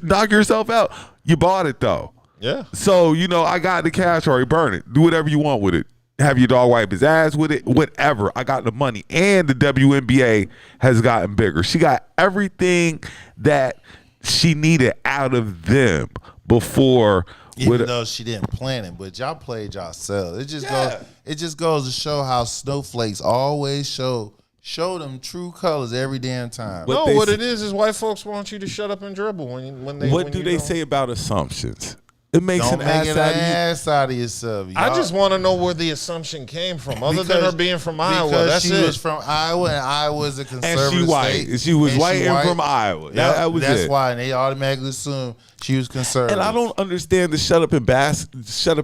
knock yourself out. You bought it though. Yeah. So I got the cash already. Burn it. Do whatever you want with it. Have your dog wipe his ass with it, whatever. I got the money. And the WNBA has gotten bigger. She got everything that she needed out of them before. Even though she didn't plan it, but y'all played yourselves. It just goes to show how snowflakes always show them true colors every damn time. What it is white folks want you to shut up and dribble when they. What do they say about assumptions? It makes an ass out of yourself. I just want to know where the assumption came from, other than her being from Iowa. That's she was from Iowa, and Iowa's a conservative and she white. state. She was white and from Iowa. That's why, and they automatically assume she was conservative. And I don't understand the shut up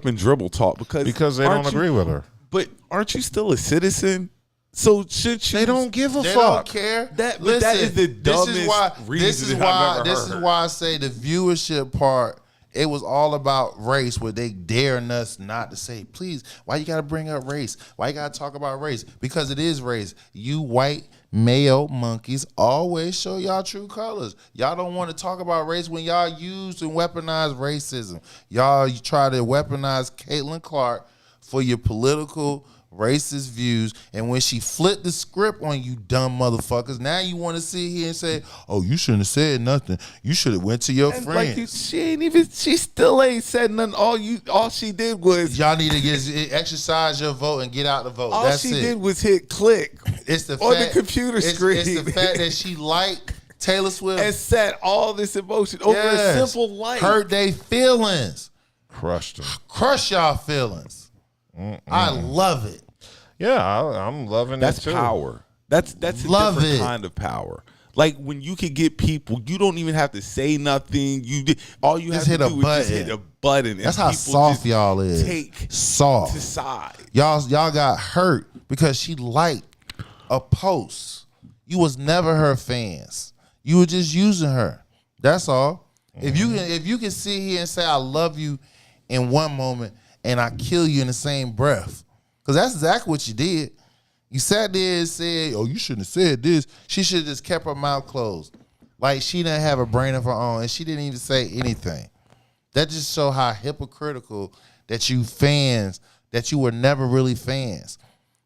and dribble talk because they don't agree with her. But aren't you still a citizen? So should you? They don't give a fuck. They don't care. That is the dumbest reason I've ever heard. This is why I say the viewership part. It was all about race where they daring us not to say, please, why you got to bring up race? Why you got to talk about race? Because it is race. You white male monkeys always show y'all true colors. Y'all don't want to talk about race when y'all use and weaponize racism. You try to weaponize Caitlin Clark for your political racist views. And when she flipped the script on you dumb motherfuckers, now you want to sit here and say, oh, you shouldn't have said nothing. You should have went to your friends. Like she still ain't said nothing. All she did was, y'all need to exercise your vote and get out the vote. All she did was hit click it's the on fact, the computer screen. It's the fact that she liked Taylor Swift and set all this emotion over a simple like. Hurt their feelings. Crushed them. Crush y'all feelings. I love it. Yeah, I'm loving That's it too. power. That's a different kind of power. Like when you can get people, you don't even have to say nothing. All you have to do is just hit a button. That's how soft y'all is. Take soft to side. Y'all got hurt because she liked a post. You was never her fans. You were just using her. That's all. If you can sit here and say I love you in one moment and I kill you in the same breath, because that's exactly what you did. You sat there and said, oh, you shouldn't have said this. She should have just kept her mouth closed. Like she didn't have a brain of her own and she didn't even say anything. That just show how hypocritical that you fans, that you were never really fans.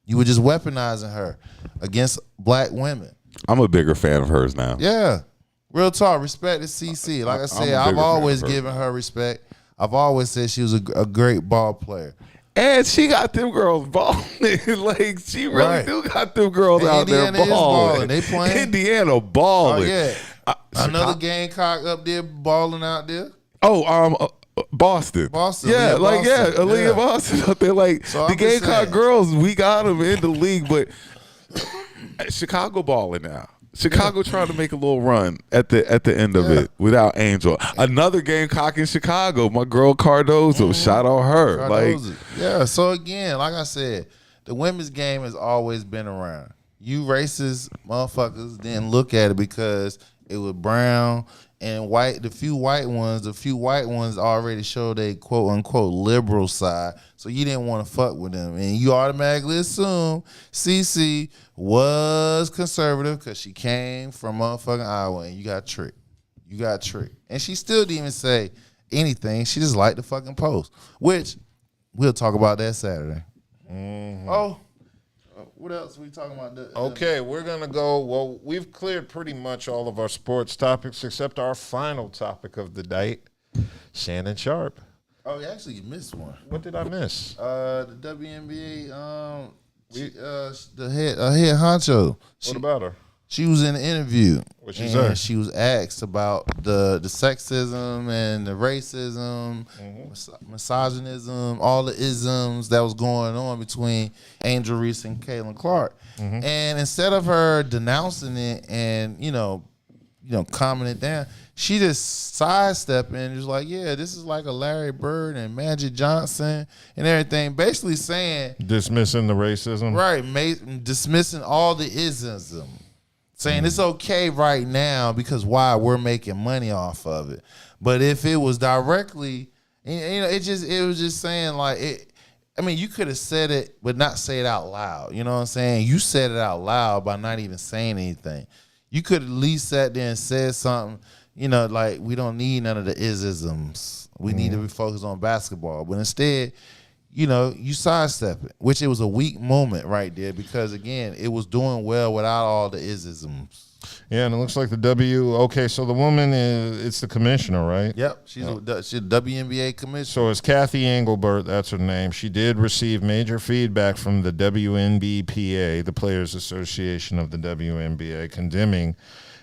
You were just weaponizing her against black women. I'm a bigger fan of hers now. Yeah. Real talk. Respect to CC. Like I said, I've always given her respect. I've always said she was a great ball player. And she got them girls balling. Like, she really do got them girls out there balling. They playing. Indiana balling. Oh, yeah. Another Gamecock up there balling out there. Oh, Boston. Yeah, like, Boston. Aaliyah Boston up there. Like, so the Gamecock girls, we got them in the league, but Chicago balling now. Chicago trying to make a little run at the end of it without Angel. Another Gamecock in Chicago. My girl Cardozo, shout out her. Cardozo. Like, so again, like I said, the women's game has always been around. You racist motherfuckers didn't look at it because it was brown and white. The few white ones already showed a quote unquote liberal side. So you didn't want to fuck with them. And you automatically assume CC was conservative because she came from motherfucking Iowa and you got tricked. And she still didn't even say anything. She just liked the fucking post, which we'll talk about that Saturday. Mm-hmm. Oh, what else are we talking about? Okay, we're going to go. Well, we've cleared pretty much all of our sports topics except our final topic of the night, Shannon Sharpe. Oh, you missed one. What did I miss? The WNBA, the head honcho. What about her? She was in an interview. What she said? She was asked about the sexism and the racism, misogynism, all the isms that was going on between Angel Reese and Caitlin Clark. Mm-hmm. And instead of her denouncing it and calming it down, she just sidestepping and just like, yeah, this is like a Larry Bird and Magic Johnson and everything. Basically saying dismissing the racism, right? Dismissing all the isms. Saying it's okay right now because why we're making money off of it. But if it was directly, it was just saying like it. I mean, you could have said it, but not say it out loud. You know what I'm saying? You said it out loud by not even saying anything. You could at least sat there and said something. Like we don't need none of the isms. We need to be focused on basketball. But instead, you sidestep it, which it was a weak moment right there because, again, it was doing well without all the isms. Yeah, and it looks like so the woman it's the commissioner, right? Yep, she's a WNBA commissioner. So it's Kathy Engelbert, that's her name. She did receive major feedback from the WNBPA, the Players Association of the WNBA, condemning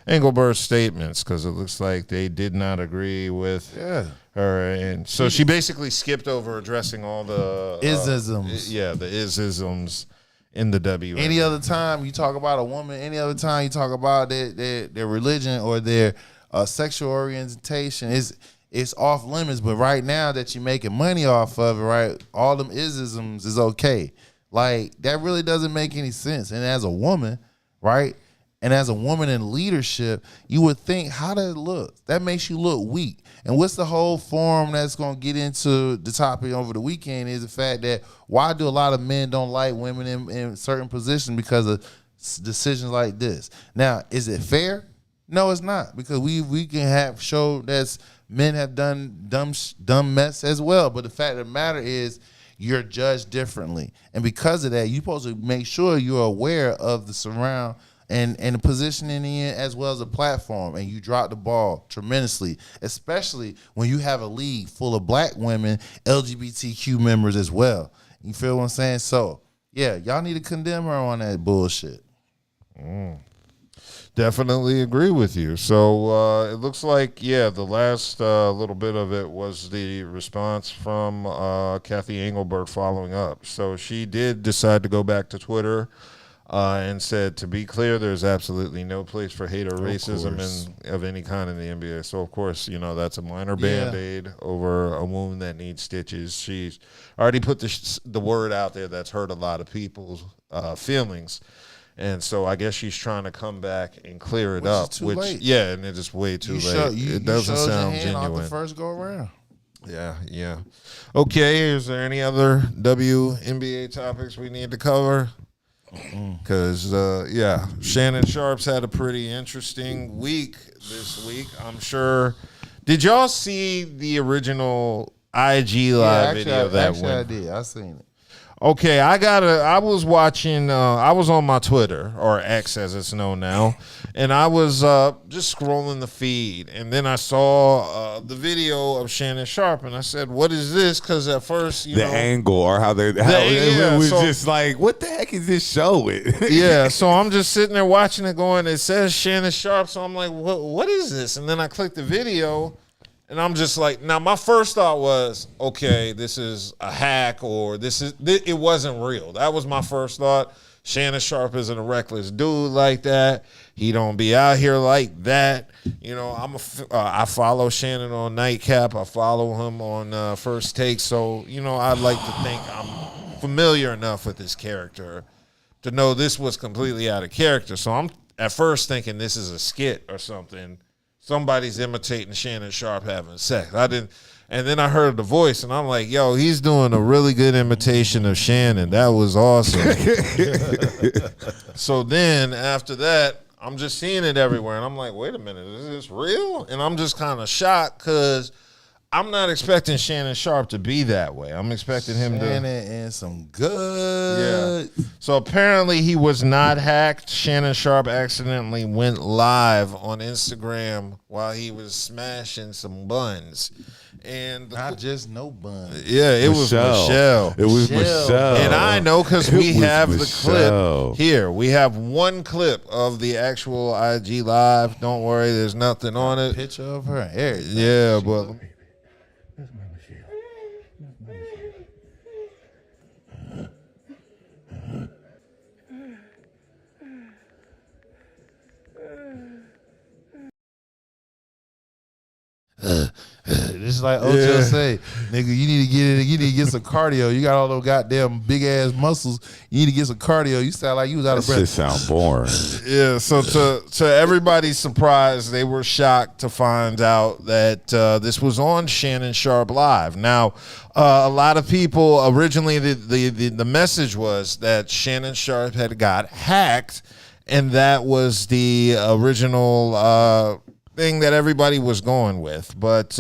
Engelbert's statements because it looks like they did not agree with her. And so she basically skipped over addressing all the isms. The isms in the WNBA. Any other time you talk about a woman, any other time you talk about their religion or their sexual orientation, it's off limits. But right now that you're making money off of it, right, all them isms is okay. Like, that really doesn't make any sense. And as a woman, right, and as a woman in leadership, you would think, how does it look? That makes you look weak. And what's the whole forum that's going to get into the topic over the weekend is the fact that why do a lot of men don't like women in certain positions because of decisions like this? Now, is it fair? No, it's not, because we can have show that men have done dumb mess as well. But the fact of the matter is, you're judged differently. And because of that, you're supposed to make sure you're aware of the surround and the positioning in as well as the platform. And you drop the ball tremendously, especially when you have a league full of black women, LGBTQ members as well. You feel what I'm saying? So, yeah, y'all need to condemn her on that bullshit. Definitely agree with you. So it looks like, the last little bit of it was the response from Kathy Engelberg following up. So she did decide to go back to Twitter and said, to be clear, there's absolutely no place for hate or racism of any kind in the NBA. So, of course, that's a minor Band-Aid over a wound that needs stitches. She's already put the word out there that's hurt a lot of people's feelings. And so I guess she's trying to come back and clear it up. Late. Yeah, and it's just way too late. It doesn't sound genuine. Off the first go around. Yeah. Okay, is there any other WNBA topics we need to cover? Because, Shannon Sharpe's had a pretty interesting week this week. I'm sure. Did y'all see the original IG Live video of that one? I did. I seen it. Okay, I was watching, I was on my Twitter, or X as it's known now, and I was just scrolling the feed, and then I saw the video of Shannon Sharpe, and I said, what is this? Because at first, the angle or it was just like, what the heck is this showing? Yeah, so I'm just sitting there watching it going, it says Shannon Sharpe, so I'm like, what is this? And then I clicked the video, and I'm just like, now my first thought was, okay, this is a hack or it wasn't real. That was my first thought. Shannon Sharpe isn't a reckless dude like that. He don't be out here like that. I follow Shannon on Nightcap. I follow him on First Take. So, I'd like to think I'm familiar enough with his character to know this was completely out of character. So I'm at first thinking this is a skit or something. Somebody's imitating Shannon Sharpe having sex. And then I heard the voice, and I'm like, yo, he's doing a really good imitation of Shannon. That was awesome. So then after that, I'm just seeing it everywhere, and I'm like, wait a minute, is this real? And I'm just kind of shocked because I'm not expecting Shannon Sharpe to be that way. I'm expecting him Shannon and some good. Yeah. So apparently he was not hacked. Shannon Sharpe accidentally went live on Instagram while he was smashing some buns. And not just no buns. Yeah, it was Michelle. It was Michelle. And I know because we have the clip here. We have one clip of the actual IG Live. Don't worry, there's nothing on it. Picture of her and everything. Yeah, but... This is like OJ say, nigga, you need to get some cardio. You got all those goddamn big ass muscles. You need to get some cardio. You sound like you was out of breath. That shit sound boring. Yeah, so to everybody's surprise, they were shocked to find out that this was on Shannon Sharpe Live. Now, a lot of people originally the message was that Shannon Sharpe had got hacked, and that was the original thing that everybody was going with. But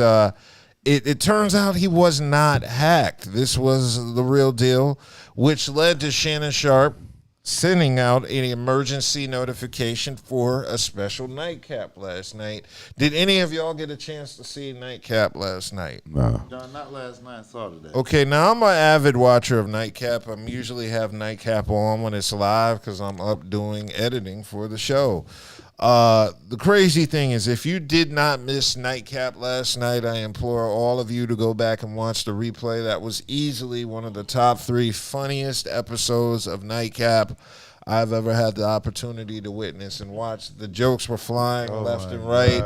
it turns out he was not hacked. This was the real deal, which led to Shannon Sharpe sending out an emergency notification for a special Nightcap last night. Did any of y'all get a chance to see Nightcap last night? No. Not last night, saw today. Okay, now I'm an avid watcher of Nightcap. I usually have Nightcap on when it's live because I'm up doing editing for the show. The crazy thing is, if you did not miss Nightcap last night, I implore all of you to go back and watch the replay. That was easily one of the top 3 funniest episodes of Nightcap I've ever had the opportunity to witness and watch. The jokes were flying left and right,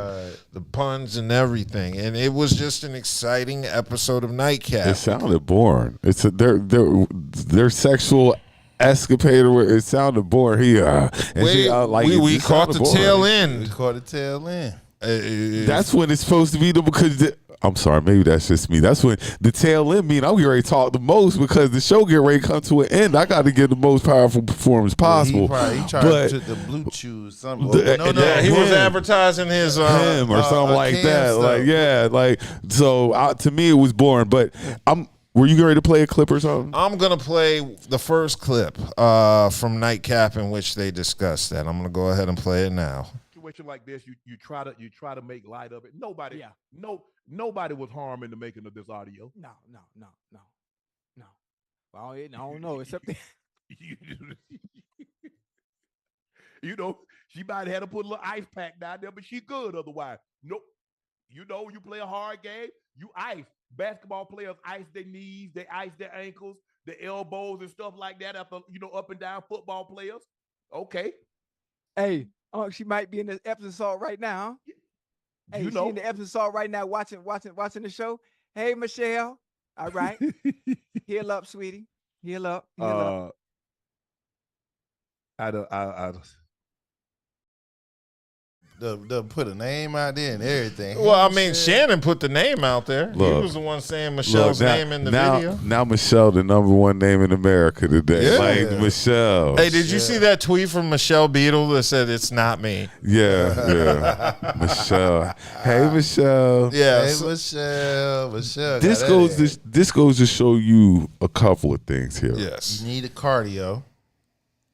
the puns and everything, and it was just an exciting episode of Nightcap. It sounded boring. It's their sexual escapade where it sounded boring. We caught the tail end. We caught the tail end. That's when it's supposed to be because I'm sorry, maybe that's just me. That's when the tail end mean I'm getting ready to talk the most because the show get ready to come to an end. I got to get the most powerful performance possible. He tried to the blue chews something. He was advertising his him or something like that. Stuff. So to me it was boring, but Were you ready to play a clip or something? I'm going to play the first clip from Nightcap in which they discussed that. I'm going to go ahead and play it now. Situation like this, you try to make light of it. Nobody was harmed in the making of this audio. No. Well, I don't know, except you know, she might have had to put a little ice pack down there, but she good otherwise. Nope. You know, you play a hard game, you ice. Basketball players ice their knees, they ice their ankles, their elbows and stuff like that after, up and down football players. Okay. Hey, she might be in the Epsom salt right now. Hey, she in the Epsom salt right now watching the show. Hey, Michelle. All right. Heal up, sweetie. Heal up. I don't The put a name out there and everything. Well, I mean, Shannon put the name out there. He was the one saying Michelle's name in the video. Now Michelle, the #1 name in America today. Yeah. Like Michelle. Hey, did you see that tweet from Michelle Beadle that said it's not me? Yeah. Michelle. Hey, Michelle. Yeah. Hey, Michelle. This goes to show you a couple of things here. Yes. You need a cardio.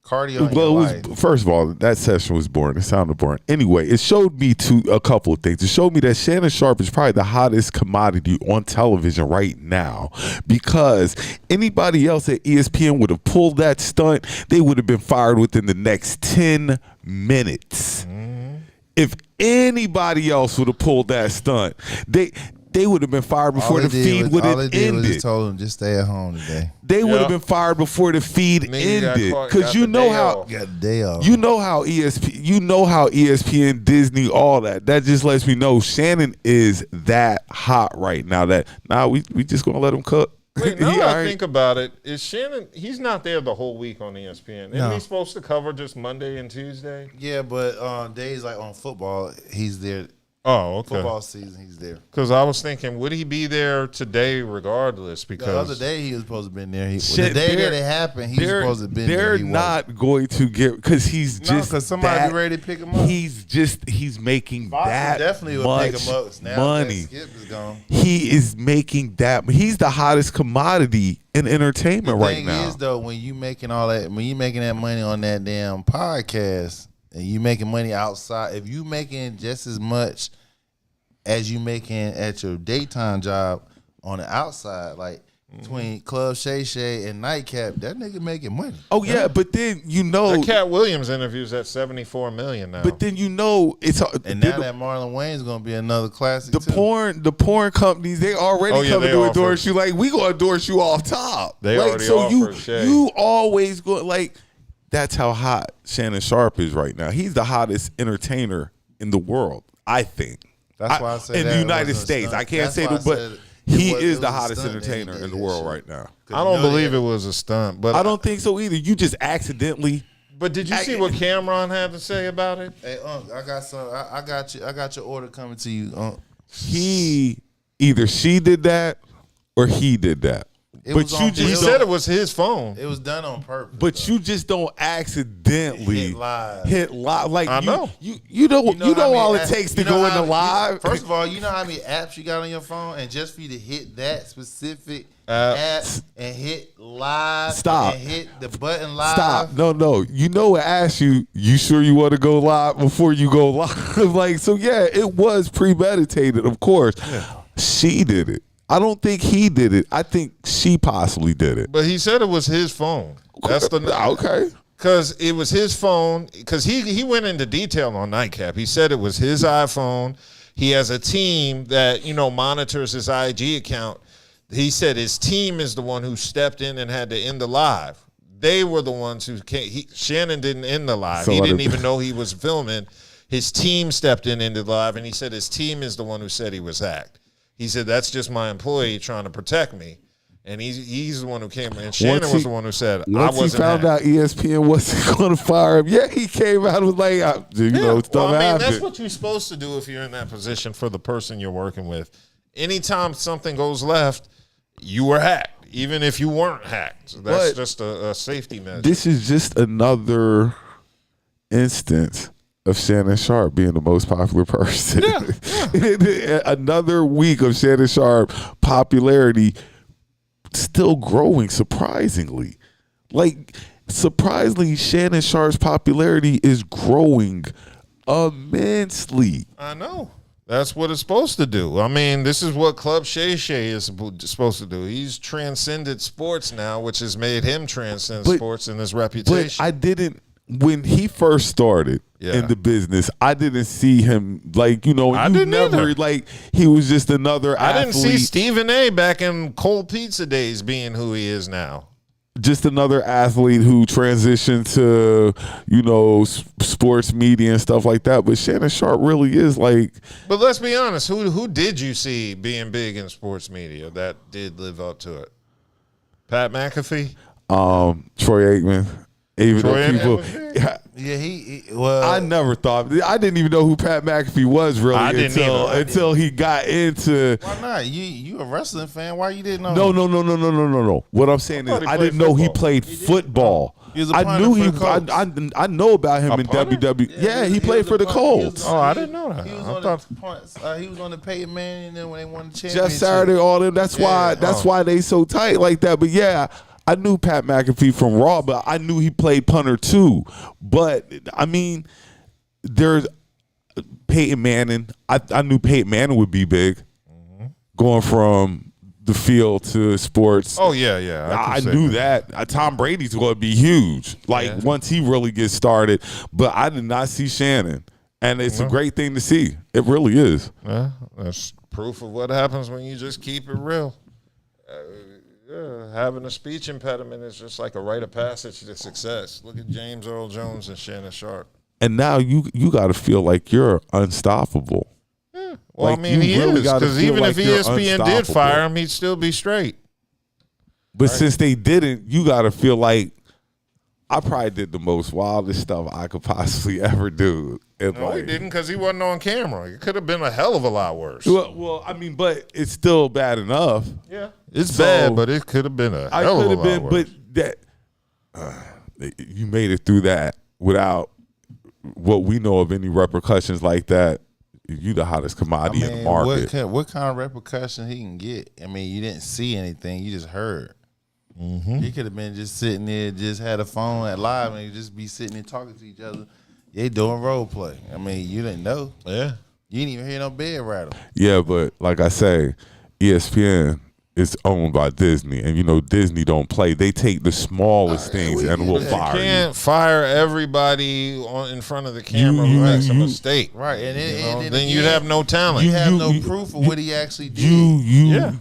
Cardio. Well, first of all, that session was boring. It sounded boring. Anyway, it showed me a couple of things. It showed me that Shannon Sharpe is probably the hottest commodity on television right now, because anybody else at ESPN would have pulled that stunt. They would have been fired within the next 10 minutes. If anybody else would have pulled that stunt, they would have been fired before the feed would have ended. Was just told them just stay at home today. They would have been fired before the feed ended, because you know how got the day off. You know how ESPN, Disney, all that. That just lets me know Shannon is that hot right now. We just gonna let him cook. Wait, now that I think about it, is Shannon? He's not there the whole week on ESPN. Isn't he supposed to cover just Monday and Tuesday? Yeah, but days like on football, he's there. Oh, okay. Football season, he's there. Because I was thinking, would he be there today regardless? Because the other day he was supposed to have been there. The day that it happened, he was supposed to have been there. They're not going to get, because he's just because somebody be ready to pick him up. He's making that definitely would much pick him up. Now money. Skip is gone. He is making that. He's the hottest commodity in entertainment right now. The thing is, though, when you making all that, when you making that money on that damn podcast, and you making money outside, if you making just as much as you making at your daytime job on the outside, like between Club Shay Shay and Nightcap, that nigga making money. Oh yeah, but then the Cat Williams interview's at $74 million now. But then it's and now that Marlon Wayne's gonna be another classic. The porn companies, they already coming to endorse you. Like, we gonna endorse you off top. They already offered Shay. You always go like. That's how hot Shannon Sharpe is right now. He's the hottest entertainer in the world, I think. That's why I said in the United States. I can't say that, but he is the hottest entertainer in the world right now. I don't believe it was a stunt, but I don't think so either. You just accidentally. But did you see what Cameron had to say about it? Hey, I got some. I got your order coming to you. Either she did that or he did that. He said it was his phone. It was done on purpose. But you just don't accidentally hit live. Like, I know. You know all it takes to go into live. First of all, you know how many apps you got on your phone, and just for you to hit that specific app and hit live, stop, and hit the button live. Stop. No. You know it asks you sure you want to go live before you go live? Like, so yeah, it was premeditated, of course. Yeah. She did it. I don't think he did it. I think she possibly did it. But he said it was his phone. That's okay. Because it was his phone. Because he went into detail on Nightcap. He said it was his iPhone. He has a team that monitors his IG account. He said his team is the one who stepped in and had to end the live. They were the ones who came. Shannon didn't end the live. He didn't even know he was filming. His team stepped in into the live, and he said his team is the one who said he was hacked. He said, that's just my employee trying to protect me. And he's the one who came. And Shannon was the one who said, I wasn't Once he found out ESPN wasn't going to fire him, yeah, he came out and was like, stuff happened. That's what you're supposed to do if you're in that position for the person you're working with. Anytime something goes left, you were hacked, even if you weren't hacked. That's just a safety measure. This is just another instance of Shannon Sharpe being the most popular person. Yeah. Another week of Shannon Sharpe popularity still growing surprisingly. Like, surprisingly, Shannon Sharpe's popularity is growing immensely. I know. That's what it's supposed to do. I mean, this is what Club Shay Shay is supposed to do. He's transcended sports now, which has made him transcend sports and his reputation. But I didn't, when he first started in the business, I didn't see him like, I didn't never, like, he was just another athlete. I didn't see Stephen A. back in Cold Pizza days being who he is now. Just another athlete who transitioned to, sports media and stuff like that. But Shannon Sharpe really is like. But let's be honest, who did you see being big in sports media that did live up to it? Pat McAfee? Troy Aikman. Even though people, I never thought. I didn't even know who Pat McAfee was really until he got into. Why not? You a wrestling fan? Why you didn't know? No. What I'm saying is, I didn't know he played football. I knew he. I know about him in WWE. Yeah, he played for the Colts. I didn't know that. He was on the Peyton Manning, and then when they won the championship. Jeff Saturday, all them. That's why they so tight like that. But yeah. I knew Pat McAfee from Raw, but I knew he played punter too. But I mean, there's Peyton Manning. I knew Peyton Manning would be big, going from the field to sports. Oh yeah. I knew that. Tom Brady's going to be huge. Like once he really gets started. But I did not see Shannon, and it's a great thing to see. It really is. Yeah, that's proof of what happens when you just keep it real. Having a speech impediment is just like a rite of passage to success. Look at James Earl Jones and Shannon Sharpe. And now you got to feel like you're unstoppable. Yeah. Well, like, he is, because even if ESPN did fire him, he'd still be straight. But since they didn't, you got to feel like I probably did the most wildest stuff I could possibly ever do. No, he didn't, because he wasn't on camera. It could have been a hell of a lot worse. Well, I mean, but it's still bad enough. Yeah, it's bad, but it could have been a hell of a lot worse. But you made it through that without what we know of any repercussions like that. You the hottest commodity in the market. What kind of repercussion he can get? I mean, you didn't see anything. You just heard. He could have been just sitting there, just had a phone at live, and you just be sitting there talking to each other. They doing role play. I mean, you didn't know. Yeah. You didn't even hear no bed rattle. Yeah, but like I say, ESPN is owned by Disney, and Disney don't play. They take the smallest things and will fire you. You can't fire everybody in front of the camera who makes a mistake. Right. And then you'd have no talent. You have no proof of what he actually did.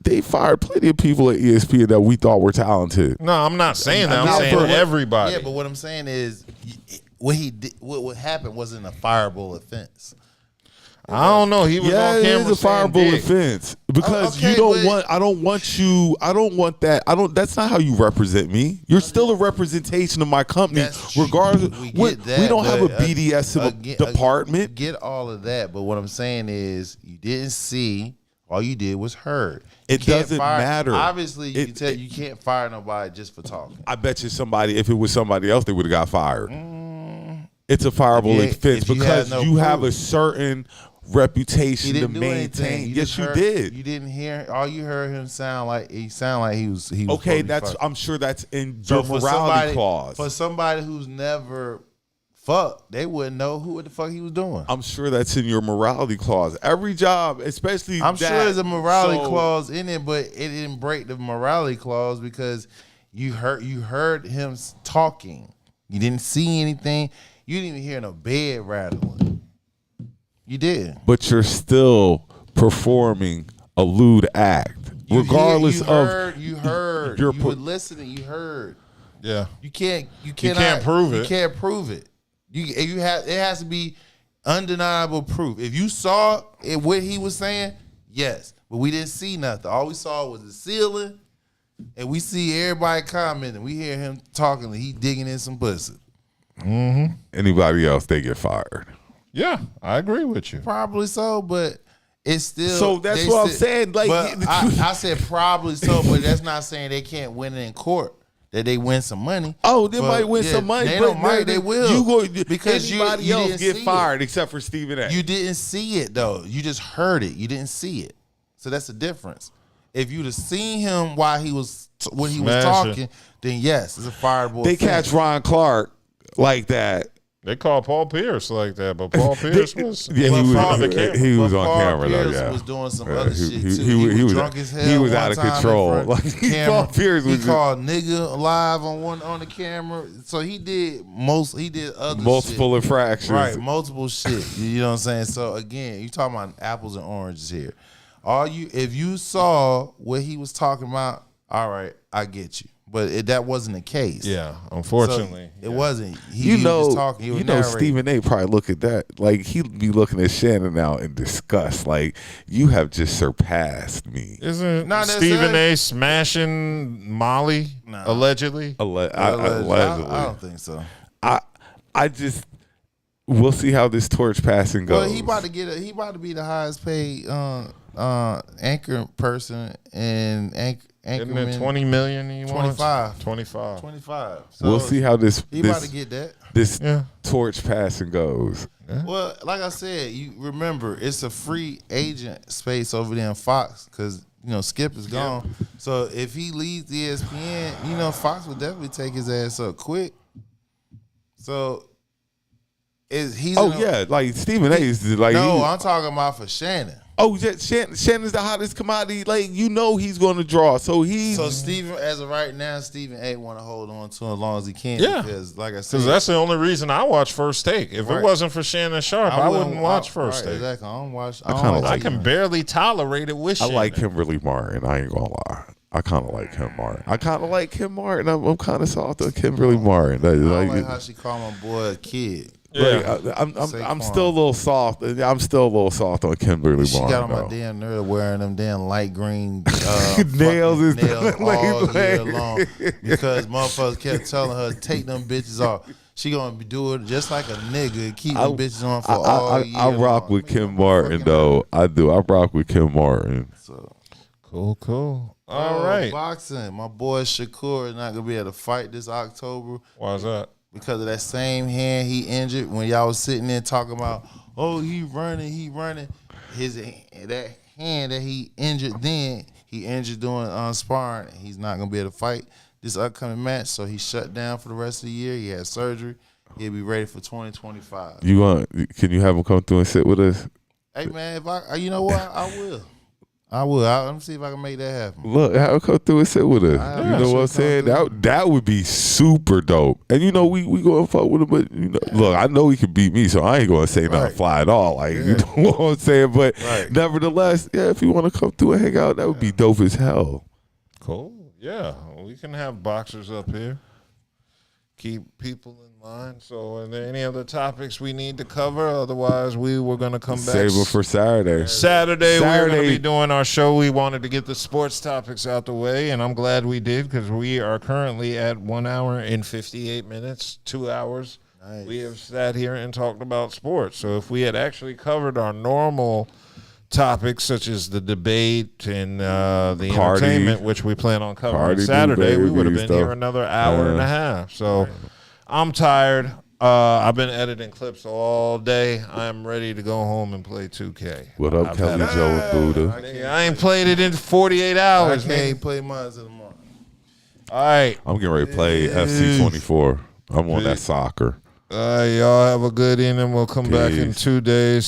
They fired plenty of people at ESPN that we thought were talented. No, I'm not saying that. I'm saying everybody. Yeah, but what I'm saying is what he did, what happened wasn't a fireable offense. I don't know. He was on camera. Yeah, it is a fireable offense because you don't want. I don't want you. I don't want that. That's not how you represent me. You're still a representation of my company, regardless. We don't have a BDS department. Get all of that, but what I'm saying is, you didn't see. All you did was heard. It doesn't matter. Obviously, you can tell you can't fire nobody just for talking. I bet you if it was somebody else, they would have got fired. It's a fireable offense because you have a certain reputation to maintain. Yes, you did. You didn't hear. All you heard him sound like he was. Okay, I'm sure that's in your morality clause. For somebody who's never fucked, they wouldn't know who the fuck he was doing. I'm sure that's in your morality clause. Every job, especially I'm sure there's a morality clause in it, but it didn't break the morality clause because you heard him talking. You didn't see anything. You didn't even hear no bed rattling. You did. But you're still performing a lewd act. You were listening, you heard. Yeah. You can't prove it. You can't prove it. It has to be undeniable proof. If you saw what he was saying, yes. But we didn't see nothing. All we saw was the ceiling, and we see everybody commenting. We hear him talking, and he digging in some pussy. Anybody else, they get fired. Yeah, I agree with you. Probably so, but it's still. So that's what I'm saying. Like, I said probably so, but that's not saying they can't win it in court. That they win some money. Oh, they might win some money. They don't might. They will. Because anybody else get fired except for Stephen A. You didn't see it though. You just heard it. You didn't see it. So that's the difference. If you'd have seen him while he was when he was Smashing. talking, then yes, it's a fireable. They offense. catch Ron Clark like that. They call Paul Pierce like that, but Paul Pierce was Yeah, But he Paul- was on Paul camera though. Pierce Yeah, was doing some Yeah, other shit too. He was drunk as hell. He was one out of time in control. front of Like the camera. Paul Pierce He was called nigga live on the camera. So he did other multiple shit. infractions. Right, multiple shit. You know what I'm saying? So again, you talking about apples and oranges here. If you saw what he was talking about, all right, I get you. But that wasn't the case. Yeah, unfortunately. So it wasn't. You was know, just talking. He was narrating. Stephen A. probably look at that like he'd be looking at Shannon now in disgust. Like you have just surpassed me. Isn't Not Stephen necessarily. A. smashing Molly allegedly? Allegedly. I don't think so. I just we'll see how this torch passing goes. Well, he about to be the highest paid anchor person and Isn't anchorman. it 20 million he wants? 25. 25. So We'll see how this he about to get that. this Yeah. torch passing goes. Well, like I said, you remember it's a free agent space over there in Fox because Skip is gone. So if he leaves ESPN, Fox would definitely take his ass up quick. So he's like Stephen A. is like no, I'm talking about for Shannon. Oh, yeah, Shannon's the hottest commodity. Like he's going to draw. So Stephen, as of right now, Stephen A. want to hold on to him as long as he can. Yeah. Because like I said, Because that's the only reason I watch First Take. If it wasn't for Shannon Sharpe, I wouldn't watch First Take. Exactly. I don't watch. I can barely tolerate it with I Shannon. like Kimberly Martin. I ain't gonna lie. I kind of like Kim Martin. I'm kind of soft on Kimberly Martin. I don't like how she called my boy a kid. Yeah. I'm still a little soft. I'm still a little soft on Kimberly She Martin. got on my damn nerve wearing them damn light green Nails fucking is nails all like- year long because motherfuckers kept telling her take them bitches off. She gonna be doing it just like a nigga and keep them bitches on for all year. I rock long. with Kim Martin though. I do. I rock with Kim Martin. So, Cool. All right. boxing. My boy Shakur is not gonna be able to fight this October. Why is that? Because of that same hand he injured when y'all was sitting there talking about, he running. That hand that he injured then, he injured doing sparring. He's not going to be able to fight this upcoming match, so he shut down for the rest of the year. He had surgery. He'll be ready for 2025. Can you have him come through and sit with us? Hey, man, you know what? I will. Let me see if I can make that happen. Look, have him come through and sit with us. You know what I'm saying? That would be super dope. And we going to fuck with him, but look, I know he can beat me, so I ain't going to say nothing fly at all. Like you know what I'm saying? But nevertheless, if you want to come through and hang out, that would be dope as hell. Cool. Yeah. We can have boxers up here. Keep people in line. So are there any other topics we need to cover? Otherwise, we were going to come back. Save it for Saturday. Saturday, we're going to be doing our show. We wanted to get the sports topics out the way, and I'm glad we did because we are currently at 1 hour and 58 minutes, 2 hours. Nice. We have sat here and talked about sports. So if we had actually covered our normal topics such as the debate and the entertainment, which we plan on covering Saturday, we would have been here another hour and a half. So I'm tired. I've been editing clips all day. I'm ready to go home and play 2K. What up, Kelly Joe and Buddha? I ain't played it in 48 hours. I can't play mine in the morning. All right. I'm getting ready to play FC 24. I'm on that soccer. Y'all have a good evening. We'll come back in 2 days.